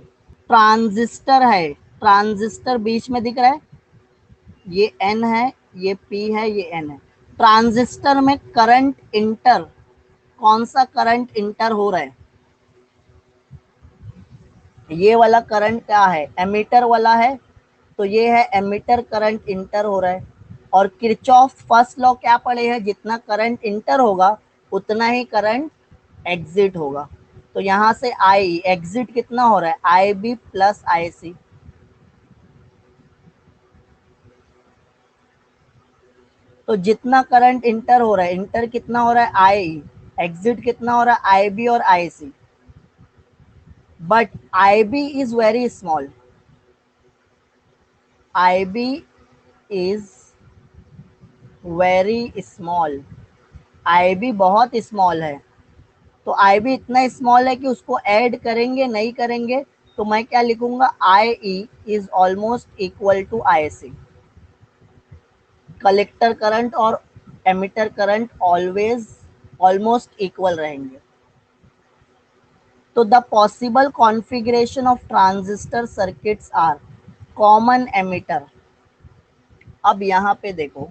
ट्रांजिस्टर है, ट्रांजिस्टर बीच में दिख रहा है, ये एन है, ये पी है, ये एन है। ट्रांजिस्टर में करंट इंटर, कौन सा करंट इंटर हो रहा है? ये वाला करंट क्या है? एमीटर वाला है, तो ये है एमीटर करंट इंटर हो रहा है। और किरचॉफ फर्स्ट लॉ क्या पढ़े हैं? जितना करंट इंटर होगा उतना ही करंट एग्जिट होगा। तो यहां से आई एग्जिट कितना हो रहा है? I B plus I C. तो जितना करंट इंटर हो रहा है, इंटर कितना हो रहा है? आई, एग्जिट कितना हो रहा है? आई बी और I C. But I B is very small, I B is very small, I B बहुत स्मॉल है। तो आई बी इतना स्मॉल है कि उसको ऐड करेंगे नहीं करेंगे, तो मैं क्या लिखूंगा? I E is almost equal to I C. Collector current और emitter current always almost equal रहेंगे। तो the possible configuration of transistor circuits are common emitter. अब यहाँ पे देखो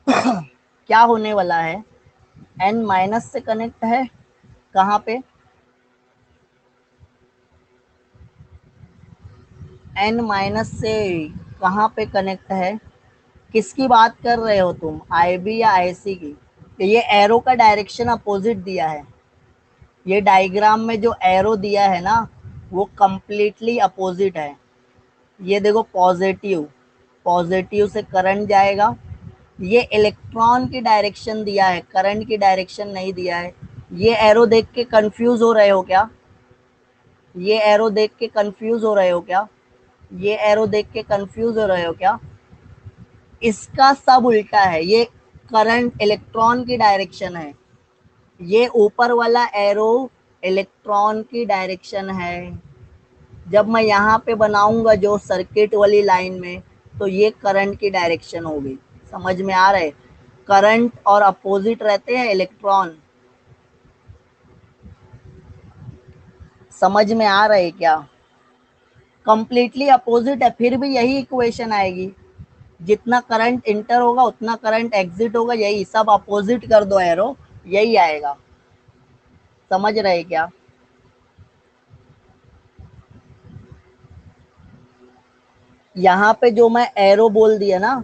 क्या होने वाला है, एन माइनस से कनेक्ट है, कहाँ पे? एन माइनस से कहाँ पे कनेक्ट है? किसकी बात कर रहे हो तुम, आई बी या आई सी की? ये एरो का डायरेक्शन अपोजिट दिया है, ये डायग्राम में जो एरो दिया है ना वो कंप्लीटली अपोजिट है। ये देखो पॉजिटिव, पॉजिटिव से करंट जाएगा। ये इलेक्ट्रॉन की डायरेक्शन दिया है, करंट की डायरेक्शन नहीं दिया है। ये एरो देख के कंफ्यूज हो रहे हो क्या? ये एरो देख के कंफ्यूज हो रहे हो क्या? ये एरो देख के कंफ्यूज हो रहे हो क्या? इसका सब उल्टा है, ये करंट इलेक्ट्रॉन की डायरेक्शन है, ये ऊपर वाला एरो इलेक्ट्रॉन की डायरेक्शन है। जब मैं यहाँ पे बनाऊंगा जो सर्किट वाली लाइन में, तो ये करंट की डायरेक्शन होगी। समझ में आ रहा है? करंट और अपोजिट रहते हैं इलेक्ट्रॉन। समझ में आ रहा है क्या? कंप्लीटली अपोजिट है, फिर भी यही इक्वेशन आएगी। जितना करंट इंटर होगा उतना करंट एग्जिट होगा, यही सब अपोजिट कर दो एरो, यही आएगा। समझ रहे क्या? यहाँ पे जो मैं एरो बोल दिया ना,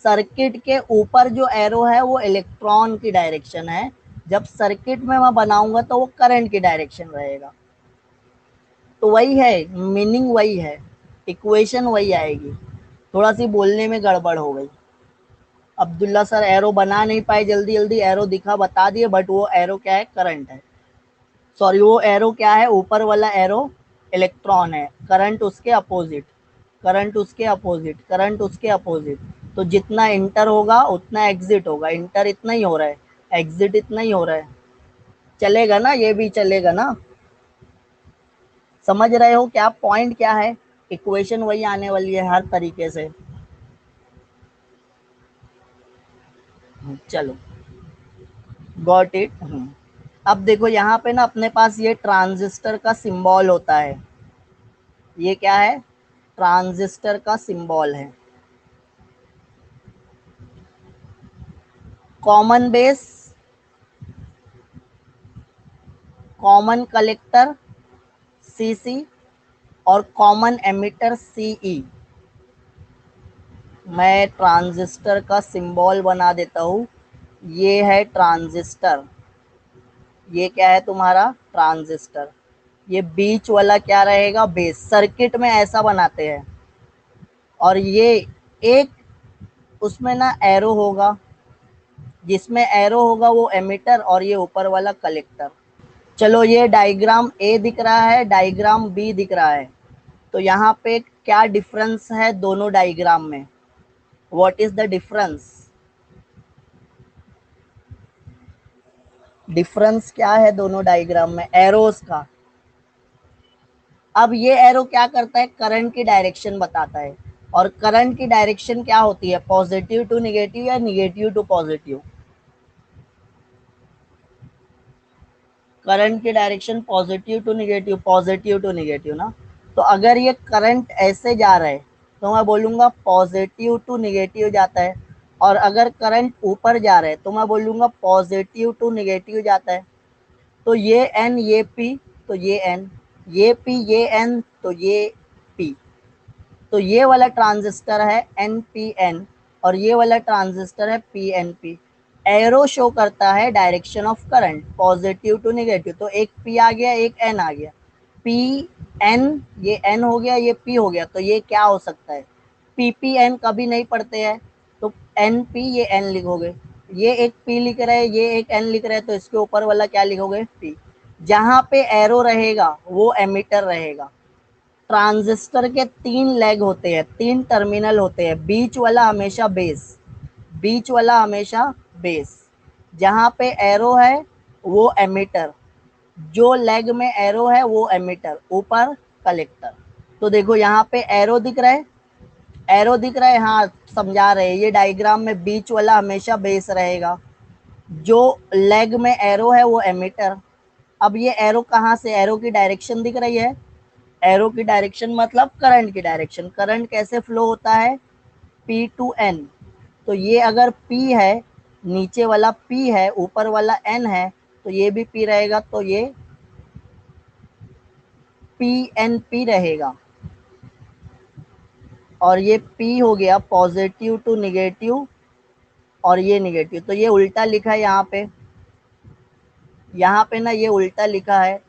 सर्किट के ऊपर जो एरो है वो इलेक्ट्रॉन की डायरेक्शन है, जब सर्किट में मैं बनाऊंगा तो वो करंट की डायरेक्शन रहेगा। तो वही है, मीनिंग वही है, इक्वेशन वही आएगी। थोड़ा सी बोलने में गड़बड़ हो गई। अब्दुल्ला सर एरो बना नहीं पाए, जल्दी जल्दी एरो दिखा बता दिए, बट वो एरो क्या है? करंट है। सॉरी, वो एरो क्या है? ऊपर वाला एरो इलेक्ट्रॉन है, करंट उसके अपोजिट, करंट उसके अपोजिट, करंट उसके अपोजिट। तो जितना इंटर होगा उतना एग्जिट होगा, इंटर इतना ही हो रहा है, एग्जिट इतना ही हो रहा है। चलेगा ना? ये भी चलेगा ना? समझ रहे हो क्या पॉइंट क्या है? इक्वेशन वही आने वाली है हर तरीके से। चलो, गॉट इट। अब देखो यहाँ पे ना अपने पास ये ट्रांजिस्टर का सिंबल होता है, ये क्या है? ट्रांजिस्टर का सिंबल है। Common base, common collector CC और कॉमन एमिटर सीई। मैं ट्रांजिस्टर का सिंबल बना देता हूँ, ये है ट्रांजिस्टर, ये क्या है तुम्हारा? ट्रांजिस्टर। ये बीच वाला क्या रहेगा? बेस। सर्किट में ऐसा बनाते हैं। और ये एक उसमें ना एरो होगा, जिसमें एरो होगा वो एमिटर और ये ऊपर वाला कलेक्टर। चलो, ये डायग्राम ए दिख रहा है, डायग्राम बी दिख रहा है, तो यहाँ पे क्या डिफरेंस है दोनों डायग्राम में? What is the difference? Difference क्या है दोनों डायग्राम में एरोस का? अब ये एरो क्या करता है? करंट की डायरेक्शन बताता है। और करंट की डायरेक्शन क्या होती है, पॉजिटिव टू निगेटिव या निगेटिव टू पॉजिटिव? करंट की direction positive to negative, positive to negative ना। तो अगर ये करंट ऐसे जा रहा है तो मैं बोलूंगा पॉजिटिव टू निगेटिव जाता है, और अगर करंट ऊपर जा रहा है तो मैं बोलूंगा पॉजिटिव टू निगेटिव जाता है। तो ये एन ये पी, तो ये एन, ये पी ये एन, तो ये पी। तो ये वाला ट्रांजिस्टर है एन पी एन, और ये वाला ट्रांजिस्टर है P N P. Arrow show करता है direction of current positive to negative, तो एक पी आ गया एक एन आ गया, पी एन, ये एन हो गया ये पी हो गया, तो ये क्या हो सकता है, पी पी एन कभी नहीं पढ़ते हैं, तो एन पी ये एन लिखोगे, ये एक पी लिख रहे हैं ये एक एन लिख रहे हैं, तो इसके ऊपर वाला क्या लिखोगे, पी। जहां पे एरो रहेगा वो एमिटर रहेगा। ट्रांजिस्टर के तीन लेग होते हैं, तीन टर्मिनल होते हैं, बीच वाला हमेशा बेस, बीच वाला हमेशा बेस। जहां पे एरो है वो एमिटर, जो लेग में एरो है वो एमिटर, ऊपर कलेक्टर। तो देखो यहाँ पे एरो दिख रहा है, एरो दिख रहा है, हाँ समझा रहे हैं, ये डायग्राम में बीच वाला हमेशा बेस रहेगा, जो लेग में एरो है वो एमिटर। अब ये एरो कहाँ से, एरो की डायरेक्शन दिख रही है, एरो की डायरेक्शन मतलब करंट की डायरेक्शन। करंट कैसे फ्लो होता है, पी टू एन। तो ये अगर P है, नीचे वाला P है ऊपर वाला N है, तो ये भी P रहेगा, तो ये PNP रहेगा। और ये P हो गया पॉजिटिव टू निगेटिव, और ये निगेटिव, तो ये उल्टा लिखा है यहाँ पे, यहाँ पे ना ये उल्टा लिखा है,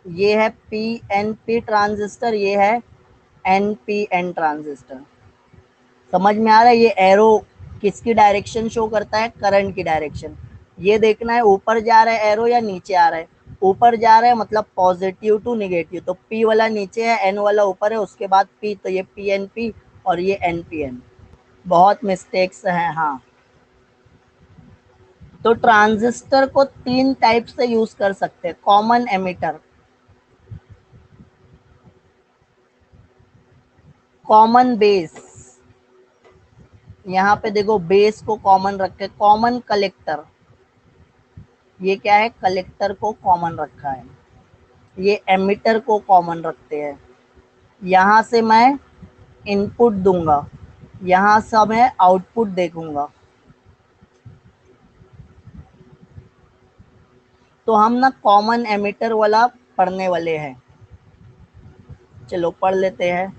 ये है PNP ट्रांजिस्टर, ये है NPN ट्रांजिस्टर। समझ में आ रहा है, ये एरो किसकी डायरेक्शन शो करता है, करंट की डायरेक्शन। ये देखना है ऊपर जा रहा है एरो या नीचे आ रहा है, ऊपर जा रहा है मतलब पॉजिटिव टू निगेटिव, तो पी वाला नीचे है एन वाला ऊपर है, उसके बाद पी, तो ये पी एन पी और ये एन पी एन। बहुत मिस्टेक्स हैं, हाँ। तो ट्रांजिस्टर को तीन टाइप से यूज कर सकते हैं, कॉमन एमिटर, कॉमन बेस, यहाँ पे देखो बेस को कॉमन रखे, कॉमन कलेक्टर, ये क्या है, कलेक्टर को कॉमन रखा है, ये एमिटर को कॉमन रखते हैं। यहाँ से मैं इनपुट दूंगा, यहाँ से मैं आउटपुट देखूंगा। तो हम ना कॉमन एमिटर वाला पढ़ने वाले हैं, चलो पढ़ लेते हैं।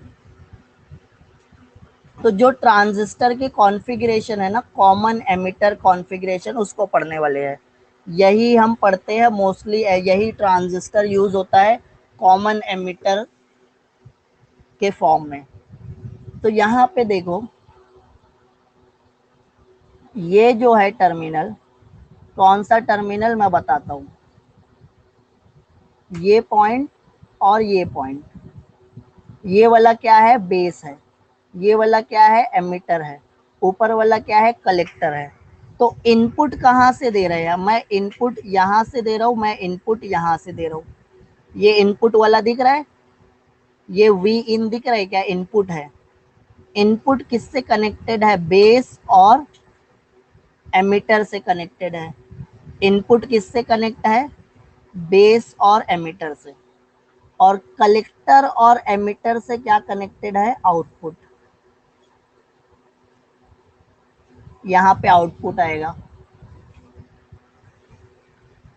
तो जो ट्रांजिस्टर की कॉन्फ़िगरेशन है ना, कॉमन एमिटर कॉन्फ़िगरेशन, उसको पढ़ने वाले हैं। यही हम पढ़ते हैं मोस्टली, यही ट्रांजिस्टर यूज होता है कॉमन एमिटर के फॉर्म में। तो यहाँ पे देखो, ये जो है टर्मिनल, कौन सा टर्मिनल मैं बताता हूँ, ये पॉइंट और ये पॉइंट, ये वाला क्या है, बेस है, ये वाला क्या है, एमिटर है, ऊपर वाला क्या है, कलेक्टर है। तो इनपुट कहाँ से दे रहे हैं, मैं इनपुट यहाँ से दे रहा हूँ, मैं इनपुट यहाँ से दे रहा हूँ। ये इनपुट वाला दिख रहा है, ये वी इन दिख रहा है, क्या इनपुट है। इनपुट किससे कनेक्टेड है, बेस और एमिटर से कनेक्टेड है। इनपुट किससे कनेक्ट है, बेस और एमिटर से। और कलेक्टर और एमिटर से क्या कनेक्टेड है, आउटपुट। यहाँ पे आउटपुट आएगा।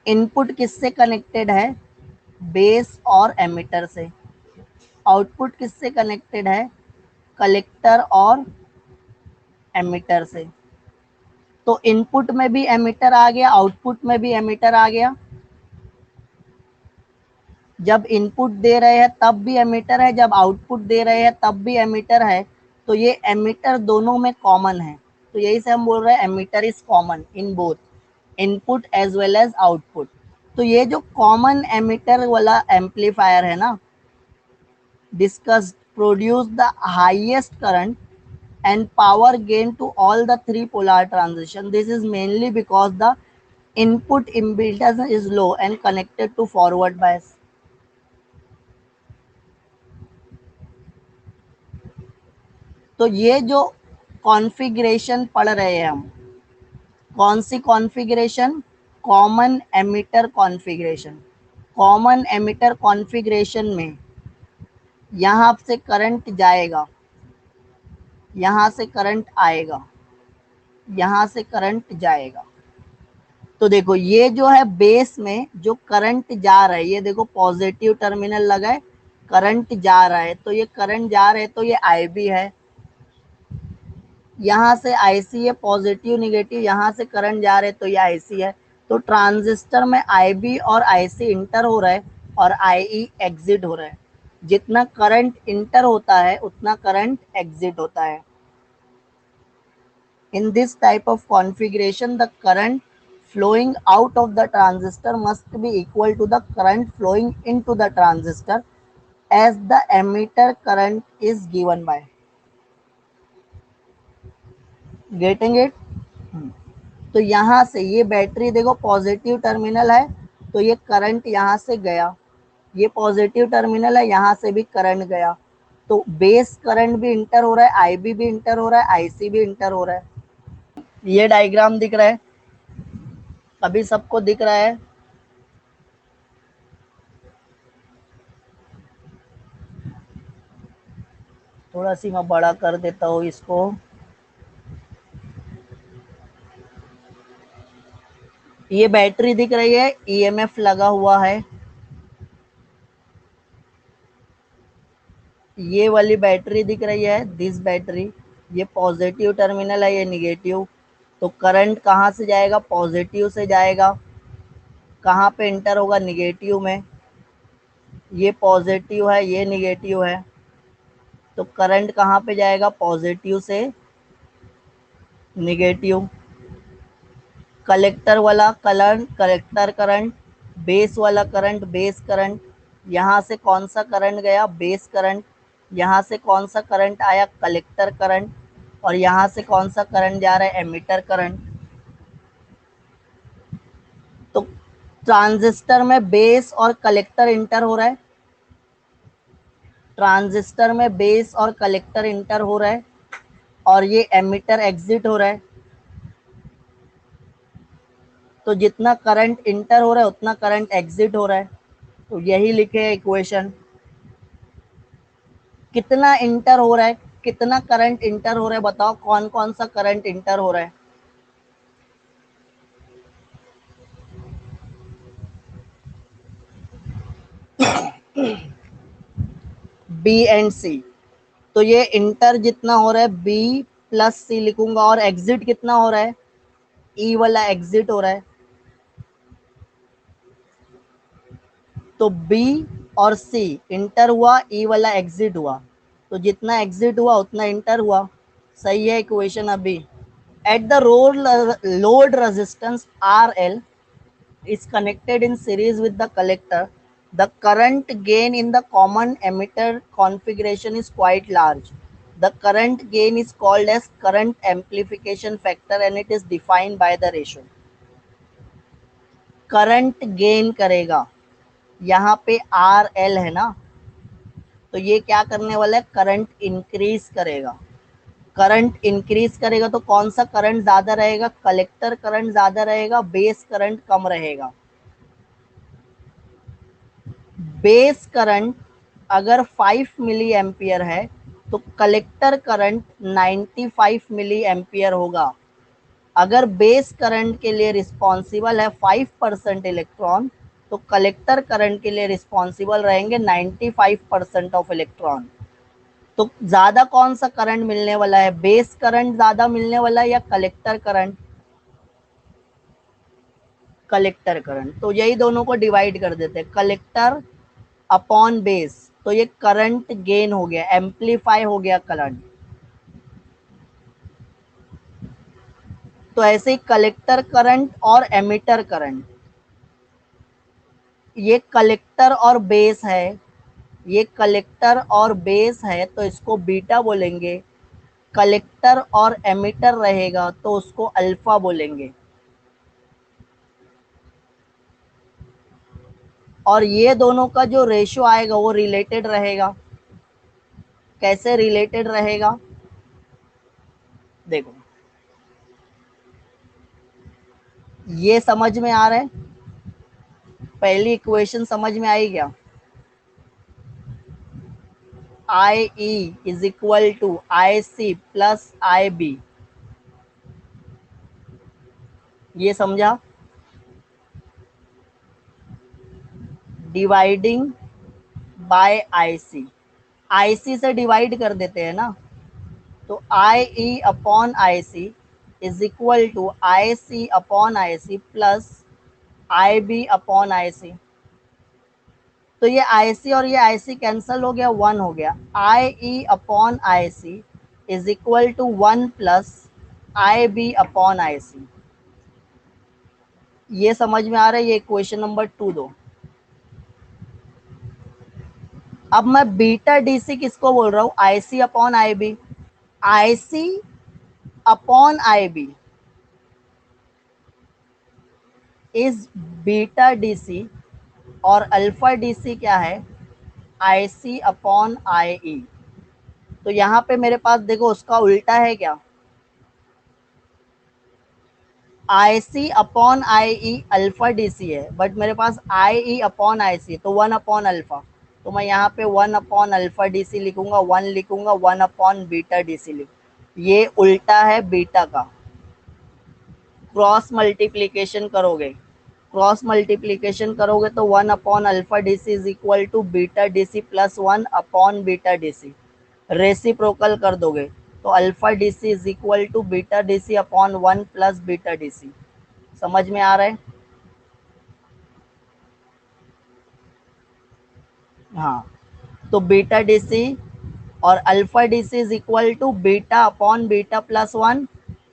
इनपुट किससे कनेक्टेड है, बेस और एमिटर से। आउटपुट किससे कनेक्टेड है, कलेक्टर और एमिटर से। तो इनपुट में भी एमिटर आ गया, आउटपुट में भी एमिटर आ गया। जब इनपुट दे रहे हैं तब भी एमिटर है, जब आउटपुट दे रहे हैं तब भी एमिटर है। तो ये एमिटर दोनों में कॉमन है, तो यही से हम बोल रहे हैं emitter is common in both input as well as output. तो ये जो कॉमन एमिटर वाला एम्पलीफायर है ना, discussed produce the highest current and power gain to all the three polar transition. This is mainly because the input impedance is low and connected to forward bias. तो ये जो configuration पढ़ रहे हैं हम, कौन सी configuration? Common emitter configuration. Common emitter configuration में यहाँ से करंट जाएगा, यहाँ से करंट आएगा, यहाँ से करंट जाएगा। तो देखो ये जो है बेस में जो करंट जा रहा है, ये देखो पॉजिटिव टर्मिनल लगा है, करंट जा रहा है, तो ये करंट जा रहा है तो ये IB है। यहाँ से IC है, पॉजिटिव निगेटिव, यहाँ से करंट जा रहे तो ये IC है। तो ट्रांजिस्टर में IB और IC इंटर हो रहा है और IE एग्जिट हो रहा है। जितना करंट इंटर होता है उतना करंट एग्जिट होता है। In this type of configuration, the current flowing out of the transistor must be equal to the current flowing into the transistor as the emitter current is given by. Getting it? तो यहाँ से ये battery देखो positive terminal है, तो ये current यहाँ से गया, ये पॉजिटिव टर्मिनल है, यहाँ से भी करंट गया, तो बेस करंट भी इंटर हो रहा है, IB भी इंटर हो रहा है, IC भी इंटर हो रहा है। ये डायग्राम दिख रहा है, अभी सबको दिख रहा है? थोड़ा सी मैं बड़ा कर देता हूँ इसको। ये बैटरी दिख रही है, EMF लगा हुआ है, ये वाली बैटरी दिख रही है, दिस बैटरी, ये पॉजिटिव टर्मिनल है, ये निगेटिव। तो करंट कहाँ से जाएगा? पॉजिटिव से जाएगा। कहाँ पे इंटर होगा? निगेटिव में। ये पॉजिटिव है, ये निगेटिव है, तो करंट कहाँ पे जाएगा? पॉजिटिव से निगेटिव। कलेक्टर वाला करंट कलेक्टर करंट, बेस वाला करंट बेस करंट। यहाँ से कौन सा करंट गया? Base current. यहाँ से कौन सा करंट आया? Collector current. और यहाँ से कौन सा करंट जा रहा है? Emitter current. तो ट्रांजिस्टर में बेस और कलेक्टर इंटर हो रहा है, ट्रांजिस्टर में बेस और कलेक्टर इंटर हो रहा है, और ये एमिटर एग्जिट हो रहा है। तो जितना करंट इंटर हो रहा है उतना करंट एग्जिट हो रहा है। तो यही लिखे इक्वेशन। कितना इंटर हो रहा है, कितना करंट इंटर हो रहा है, बताओ कौन कौन सा करंट इंटर हो रहा है? बी एंड सी। तो ये इंटर जितना हो रहा है बी प्लस सी लिखूंगा, और एग्जिट कितना हो रहा है? ई वाला एग्जिट हो रहा है। तो बी और सी इंटर हुआ, ई वाला एग्जिट हुआ, तो जितना एग्जिट हुआ उतना इंटर हुआ। सही है इक्वेशन अभी। At the load resistance RL is connected in series with the collector, the current gain in the common emitter configuration is quite large. The current gain is called as current amplification factor and it is defined by the ratio. Current gain करेगा, यहाँ पे RL है ना, तो ये क्या करने वाला है? करंट इंक्रीज करेगा। करंट इंक्रीज करेगा तो कौन सा करंट ज्यादा रहेगा? कलेक्टर करंट ज्यादा रहेगा, बेस करंट कम रहेगा। बेस करंट अगर 5 मिली एम्पियर है तो कलेक्टर करंट 95 मिली एम्पियर होगा। अगर बेस करंट के लिए रिस्पॉन्सिबल है 5% इलेक्ट्रॉन, तो कलेक्टर करंट के लिए रिस्पॉन्सिबल रहेंगे 95% ऑफ इलेक्ट्रॉन। तो ज्यादा कौन सा करंट मिलने वाला है? बेस करंट ज्यादा मिलने वाला है या कलेक्टर करंट? Collector current. तो यही दोनों को डिवाइड कर देते हैं, कलेक्टर अपॉन बेस, तो ये करंट गेन हो गया, एम्पलीफाई हो गया करंट। तो ऐसे ही कलेक्टर करंट और एमिटर करंट, ये कलेक्टर और बेस है, ये कलेक्टर और बेस है तो इसको बीटा बोलेंगे। कलेक्टर और एमिटर रहेगा तो उसको अल्फा बोलेंगे। और ये दोनों का जो रेशियो आएगा वो रिलेटेड रहेगा। कैसे रिलेटेड रहेगा? देखो ये समझ में आ रहा है, पहली इक्वेशन समझ में आई क्या? I E is equal to I C plus I B, ये समझा? डिवाइडिंग बाय आई सी, आई सी से डिवाइड कर देते हैं ना, तो I E upon I C is equal to I C upon I C plus I B upon I C. तो ये आई सी और ये आई सी कैंसल हो गया, वन हो गया। I E upon I C is equal to one plus I B upon I C. ये समझ में आ रहा है? ये क्वेश्चन नंबर 2 दो। अब मैं बीटा डी सी किसको बोल रहा हूँ? I C upon I B. I C upon I B is beta D C, और अल्फा डी सी क्या है? I C upon I E. तो यहाँ पे मेरे पास देखो उसका उल्टा है क्या? I C upon I E alpha D C है, बट मेरे पास आई ई अपॉन आई सी, तो वन अपॉन अल्फा। तो मैं यहाँ पे one upon alpha D C लिखूंगा, वन लिखूंगा, one upon beta D C लिखूंगा। ये उल्टा है बीटा का। क्रॉस मल्टीप्लीकेशन करोगे, क्रॉस मल्टीप्लीकेशन करोगे तो one upon alpha D C is equal to beta D C plus one upon beta D C. Reciprocal कर दोगे तो alpha D C is equal to beta D C upon one plus beta D C. समझ में आ रहा है? हाँ, तो beta D C और alpha D C is equal to beta upon beta plus one.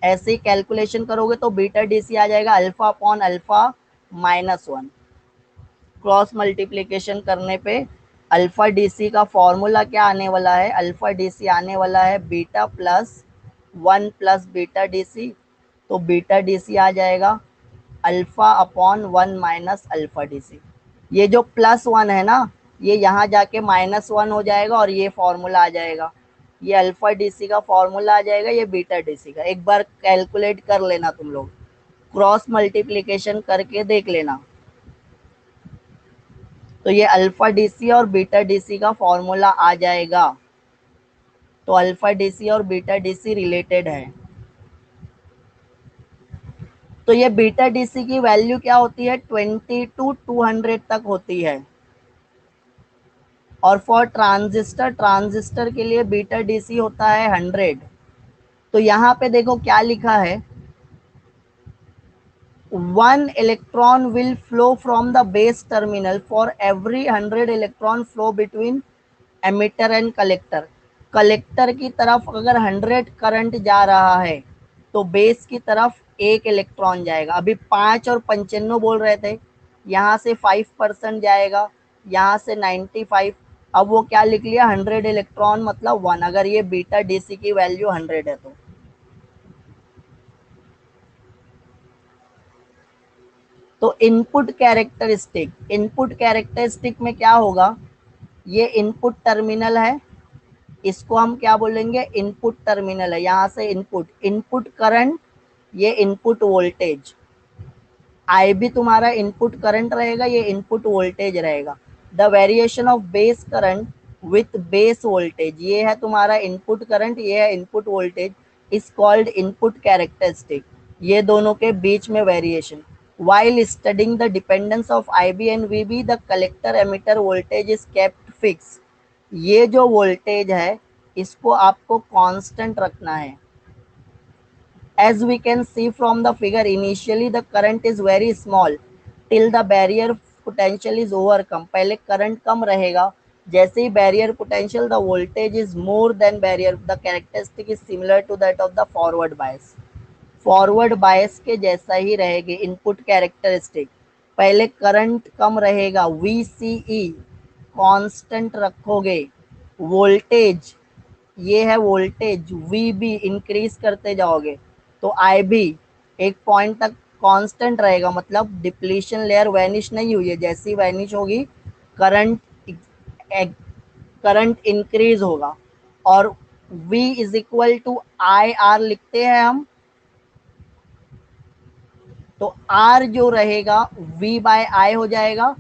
ऐसे कैलकुलेशन करोगे तो बीटा डी सी आ जाएगा alpha upon alpha minus one. Cross multiplication करने पे अल्फा डी सी का फॉर्मूला क्या आने वाला है? अल्फा डी सी आने वाला है beta plus one plus beta D C. तो बीटा डी सी आ जाएगा alpha upon one minus alpha D C. ये जो प्लस वन है ना, ये यहाँ जाके माइनस वन हो जाएगा और ये फॉर्मूला आ जाएगा। ये अल्फा डी सी का फॉर्मूला आ जाएगा, ये बीटा डी सी का। एक बार कैलकुलेट कर लेना तुम लोग, क्रॉस मल्टीप्लीकेशन करके देख लेना। तो ये अल्फा डी सी और बीटा डी सी का फॉर्मूला आ जाएगा। तो अल्फा डी सी और बीटा डी सी रिलेटेड है। तो ये बीटा डी सी की वैल्यू क्या होती है? 20 टू 200 तक होती है। और फॉर ट्रांजिस्टर, ट्रांजिस्टर के लिए बीटा डी सी होता है 100। तो यहाँ पे देखो क्या लिखा है, 1 electron will flow from the base terminal for every 100 electron flow between emitter and collector। Collector की तरफ अगर 100 करंट जा रहा है तो बेस की तरफ एक इलेक्ट्रॉन जाएगा। अभी 5 और 95 बोल रहे थे, यहाँ से 5% जाएगा, यहाँ से 95। अब वो क्या लिख लिया? 100 इलेक्ट्रॉन मतलब 1, अगर ये बीटा डीसी की वैल्यू 100 है तो। तो इनपुट कैरेक्टरिस्टिक, इनपुट कैरेक्टरिस्टिक में क्या होगा? ये इनपुट टर्मिनल है, इसको हम क्या बोलेंगे? इनपुट टर्मिनल है। यहाँ से इनपुट, इनपुट करंट, ये इनपुट वोल्टेज। आई भी तुम्हारा इनपुट करंट रहेगा, ये इनपुट वोल्टेज रहेगा। The variation of base current with base voltage, ये है तुम्हारा इनपुट करंट, ये है input voltage, is called input characteristic. ये दोनों के बीच में variation. While studying the dependence of IB and VB, the collector emitter voltage is kept fixed। ये जो वोल्टेज है इसको आपको कांस्टेंट रखना है। As we can see from the figure, initially the current is very small till the barrier potential is overcome। पहले current कम रहेगा, जैसे ही barrier potential, the voltage is more than barrier, the characteristic is similar to that of the forward bias. Forward bias के जैसा ही रहेगी input characteristic. पहले करंट कम रहेगा, VCE कांस्टेंट रखोगे, वोल्टेज, ये है वोल्टेज, VB इंक्रीज करते जाओगे तो IB एक पॉइंट तक कांस्टेंट रहेगा, मतलब डिप्लीशन लेयर वैनिश नहीं हुई है। जैसी वैनिश होगी करंट, करंट इंक्रीज होगा और V is equal to I R लिखते हैं हम, तो R जो रहेगा V बाय I हो जाएगा।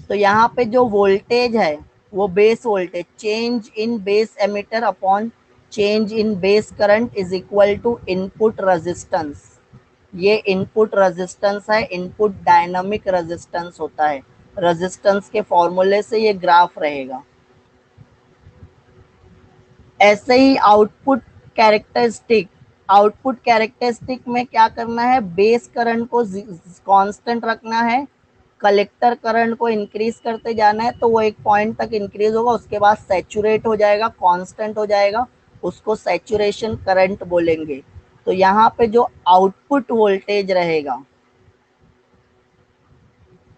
तो यहाँ पे जो वोल्टेज है वो base voltage, change in base emitter upon change in base current is equal to input resistance. ये इनपुट रेजिस्टेंस है, इनपुट डायनामिक रेजिस्टेंस होता है। रेजिस्टेंस के फॉर्मूले से ये ग्राफ रहेगा। ऐसे ही आउटपुट कैरेक्टरिस्टिक में क्या करना है, बेस करंट को कांस्टेंट रखना है, कलेक्टर करंट को इंक्रीज करते जाना है। तो वो एक पॉइंट तक इंक्रीज होगा, उसके बाद सैचुरेट हो जाएगा, कांस्टेंट हो जाएगा, उसको सैचुरेशन करंट बोलेंगे। तो यहाँ पे जो आउटपुट वोल्टेज रहेगा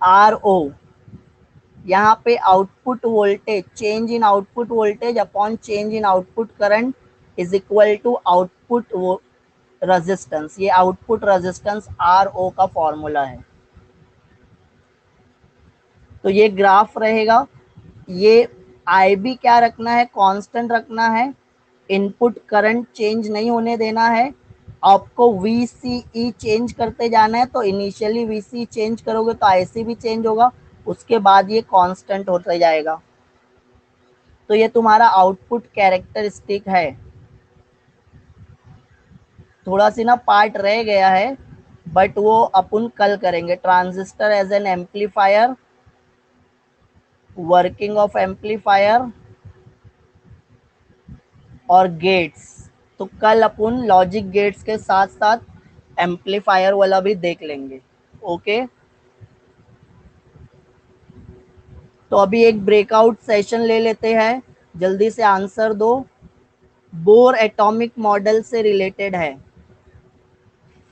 आर ओ, यहाँ पे output voltage, change in output voltage upon change in output current is equal to output resistance. ये आउटपुट रेजिस्टेंस आर ओ का फॉर्मूला है। तो ये ग्राफ रहेगा। ये आई बी क्या रखना है, कांस्टेंट रखना है, इनपुट करंट चेंज नहीं होने देना है। आपको वी सी ई चेंज करते जाना है, तो इनिशियली वी सी चेंज करोगे तो आई सी भी चेंज होगा, उसके बाद ये कांस्टेंट होता जाएगा। तो ये तुम्हारा आउटपुट कैरेक्टरिस्टिक है। थोड़ा सी ना पार्ट रह गया है, बट वो अपन कल करेंगे। Transistor as an amplifier, working of amplifier और गेट्स। तो कल अपन लॉजिक गेट्स के साथ साथ एम्पलीफायर वाला भी देख लेंगे। ओके, तो अभी एक ब्रेकआउट सेशन ले लेते हैं, जल्दी से आंसर दो। बोर एटॉमिक मॉडल से रिलेटेड है।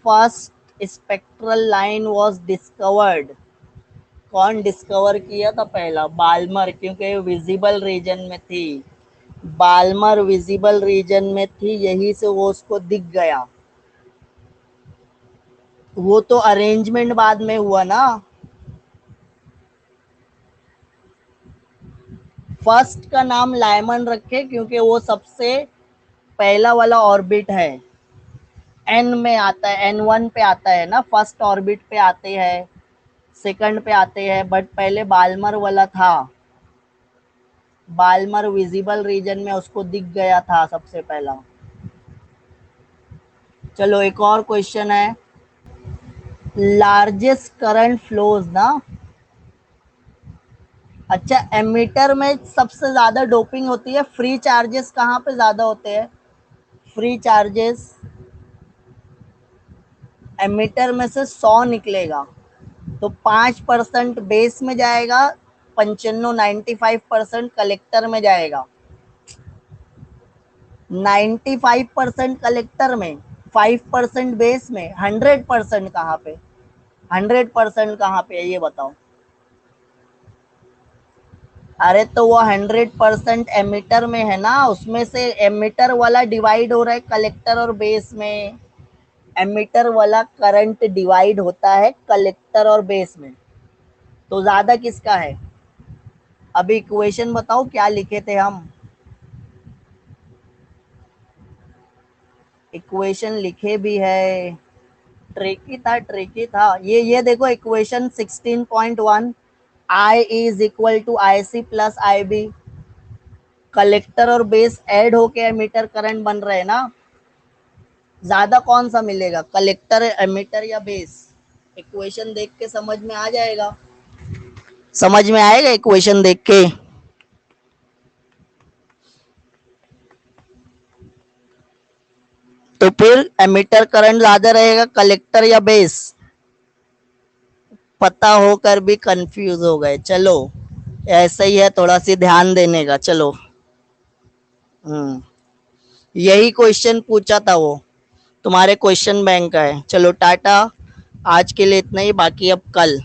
First spectral line was discovered. कौन डिस्कवर किया था पहला? बाल्मर, क्योंकि विजिबल रीजन में थी। बाल्मर विजिबल रीजन में थी, यही से वो उसको दिख गया। वो तो अरेंजमेंट बाद में हुआ ना। फर्स्ट का नाम लायमन रखे क्योंकि वो सबसे पहला वाला ऑर्बिट है, एन में आता है, N1 पे आता है ना, फर्स्ट ऑर्बिट पे आते हैं, सेकंड पे आते हैं, बट पहले बाल्मर वाला था। बाल्मर विजिबल रीजन में उसको दिख गया था सबसे पहला। चलो एक और क्वेश्चन है। लार्जेस्ट करंट फ्लोज ना। अच्छा, एमीटर में सबसे ज्यादा डोपिंग होती है, फ्री चार्जेस कहाँ पे ज्यादा होते हैं? फ्री चार्जेस एमीटर में से 100 निकलेगा तो 5% बेस में जाएगा, 95-95% कलेक्टर में जाएगा। 95% कलेक्टर में, 5% बेस में, 100% कहाँ पे? 100% कहाँ पे है ये बताओ? अरे तो वो 100% एमिटर में है ना, उसमें से एमिटर वाला डिवाइड हो रहा है कलेक्टर और बेस में। एमिटर वाला करंट डिवाइड होता है कलेक्टर और बेस में। तो ज्यादा किसका है? अभी इक्वेशन बताओ क्या लिखे थे हम? इक्वेशन लिखे भी है, ट्रिकी था ये देखो equation 16.1, I is equal to I C plus I B. Collector और बेस ऐड होके एमीटर करंट बन रहे हैं ना। ज्यादा कौन सा मिलेगा, कलेक्टर, एमीटर या बेस? इक्वेशन देख के समझ में आ जाएगा, समझ में आएगा इक्वेशन देख के। तो फिर एमीटर करंट ज्यादा रहेगा, कलेक्टर या बेस? पता होकर भी कंफ्यूज हो गए। चलो ऐसा ही है, थोड़ा सी ध्यान देने का। चलो यही क्वेश्चन पूछा था वो, तुम्हारे क्वेश्चन बैंक का है। चलो टाटा, आज के लिए इतना ही, बाकी अब कल।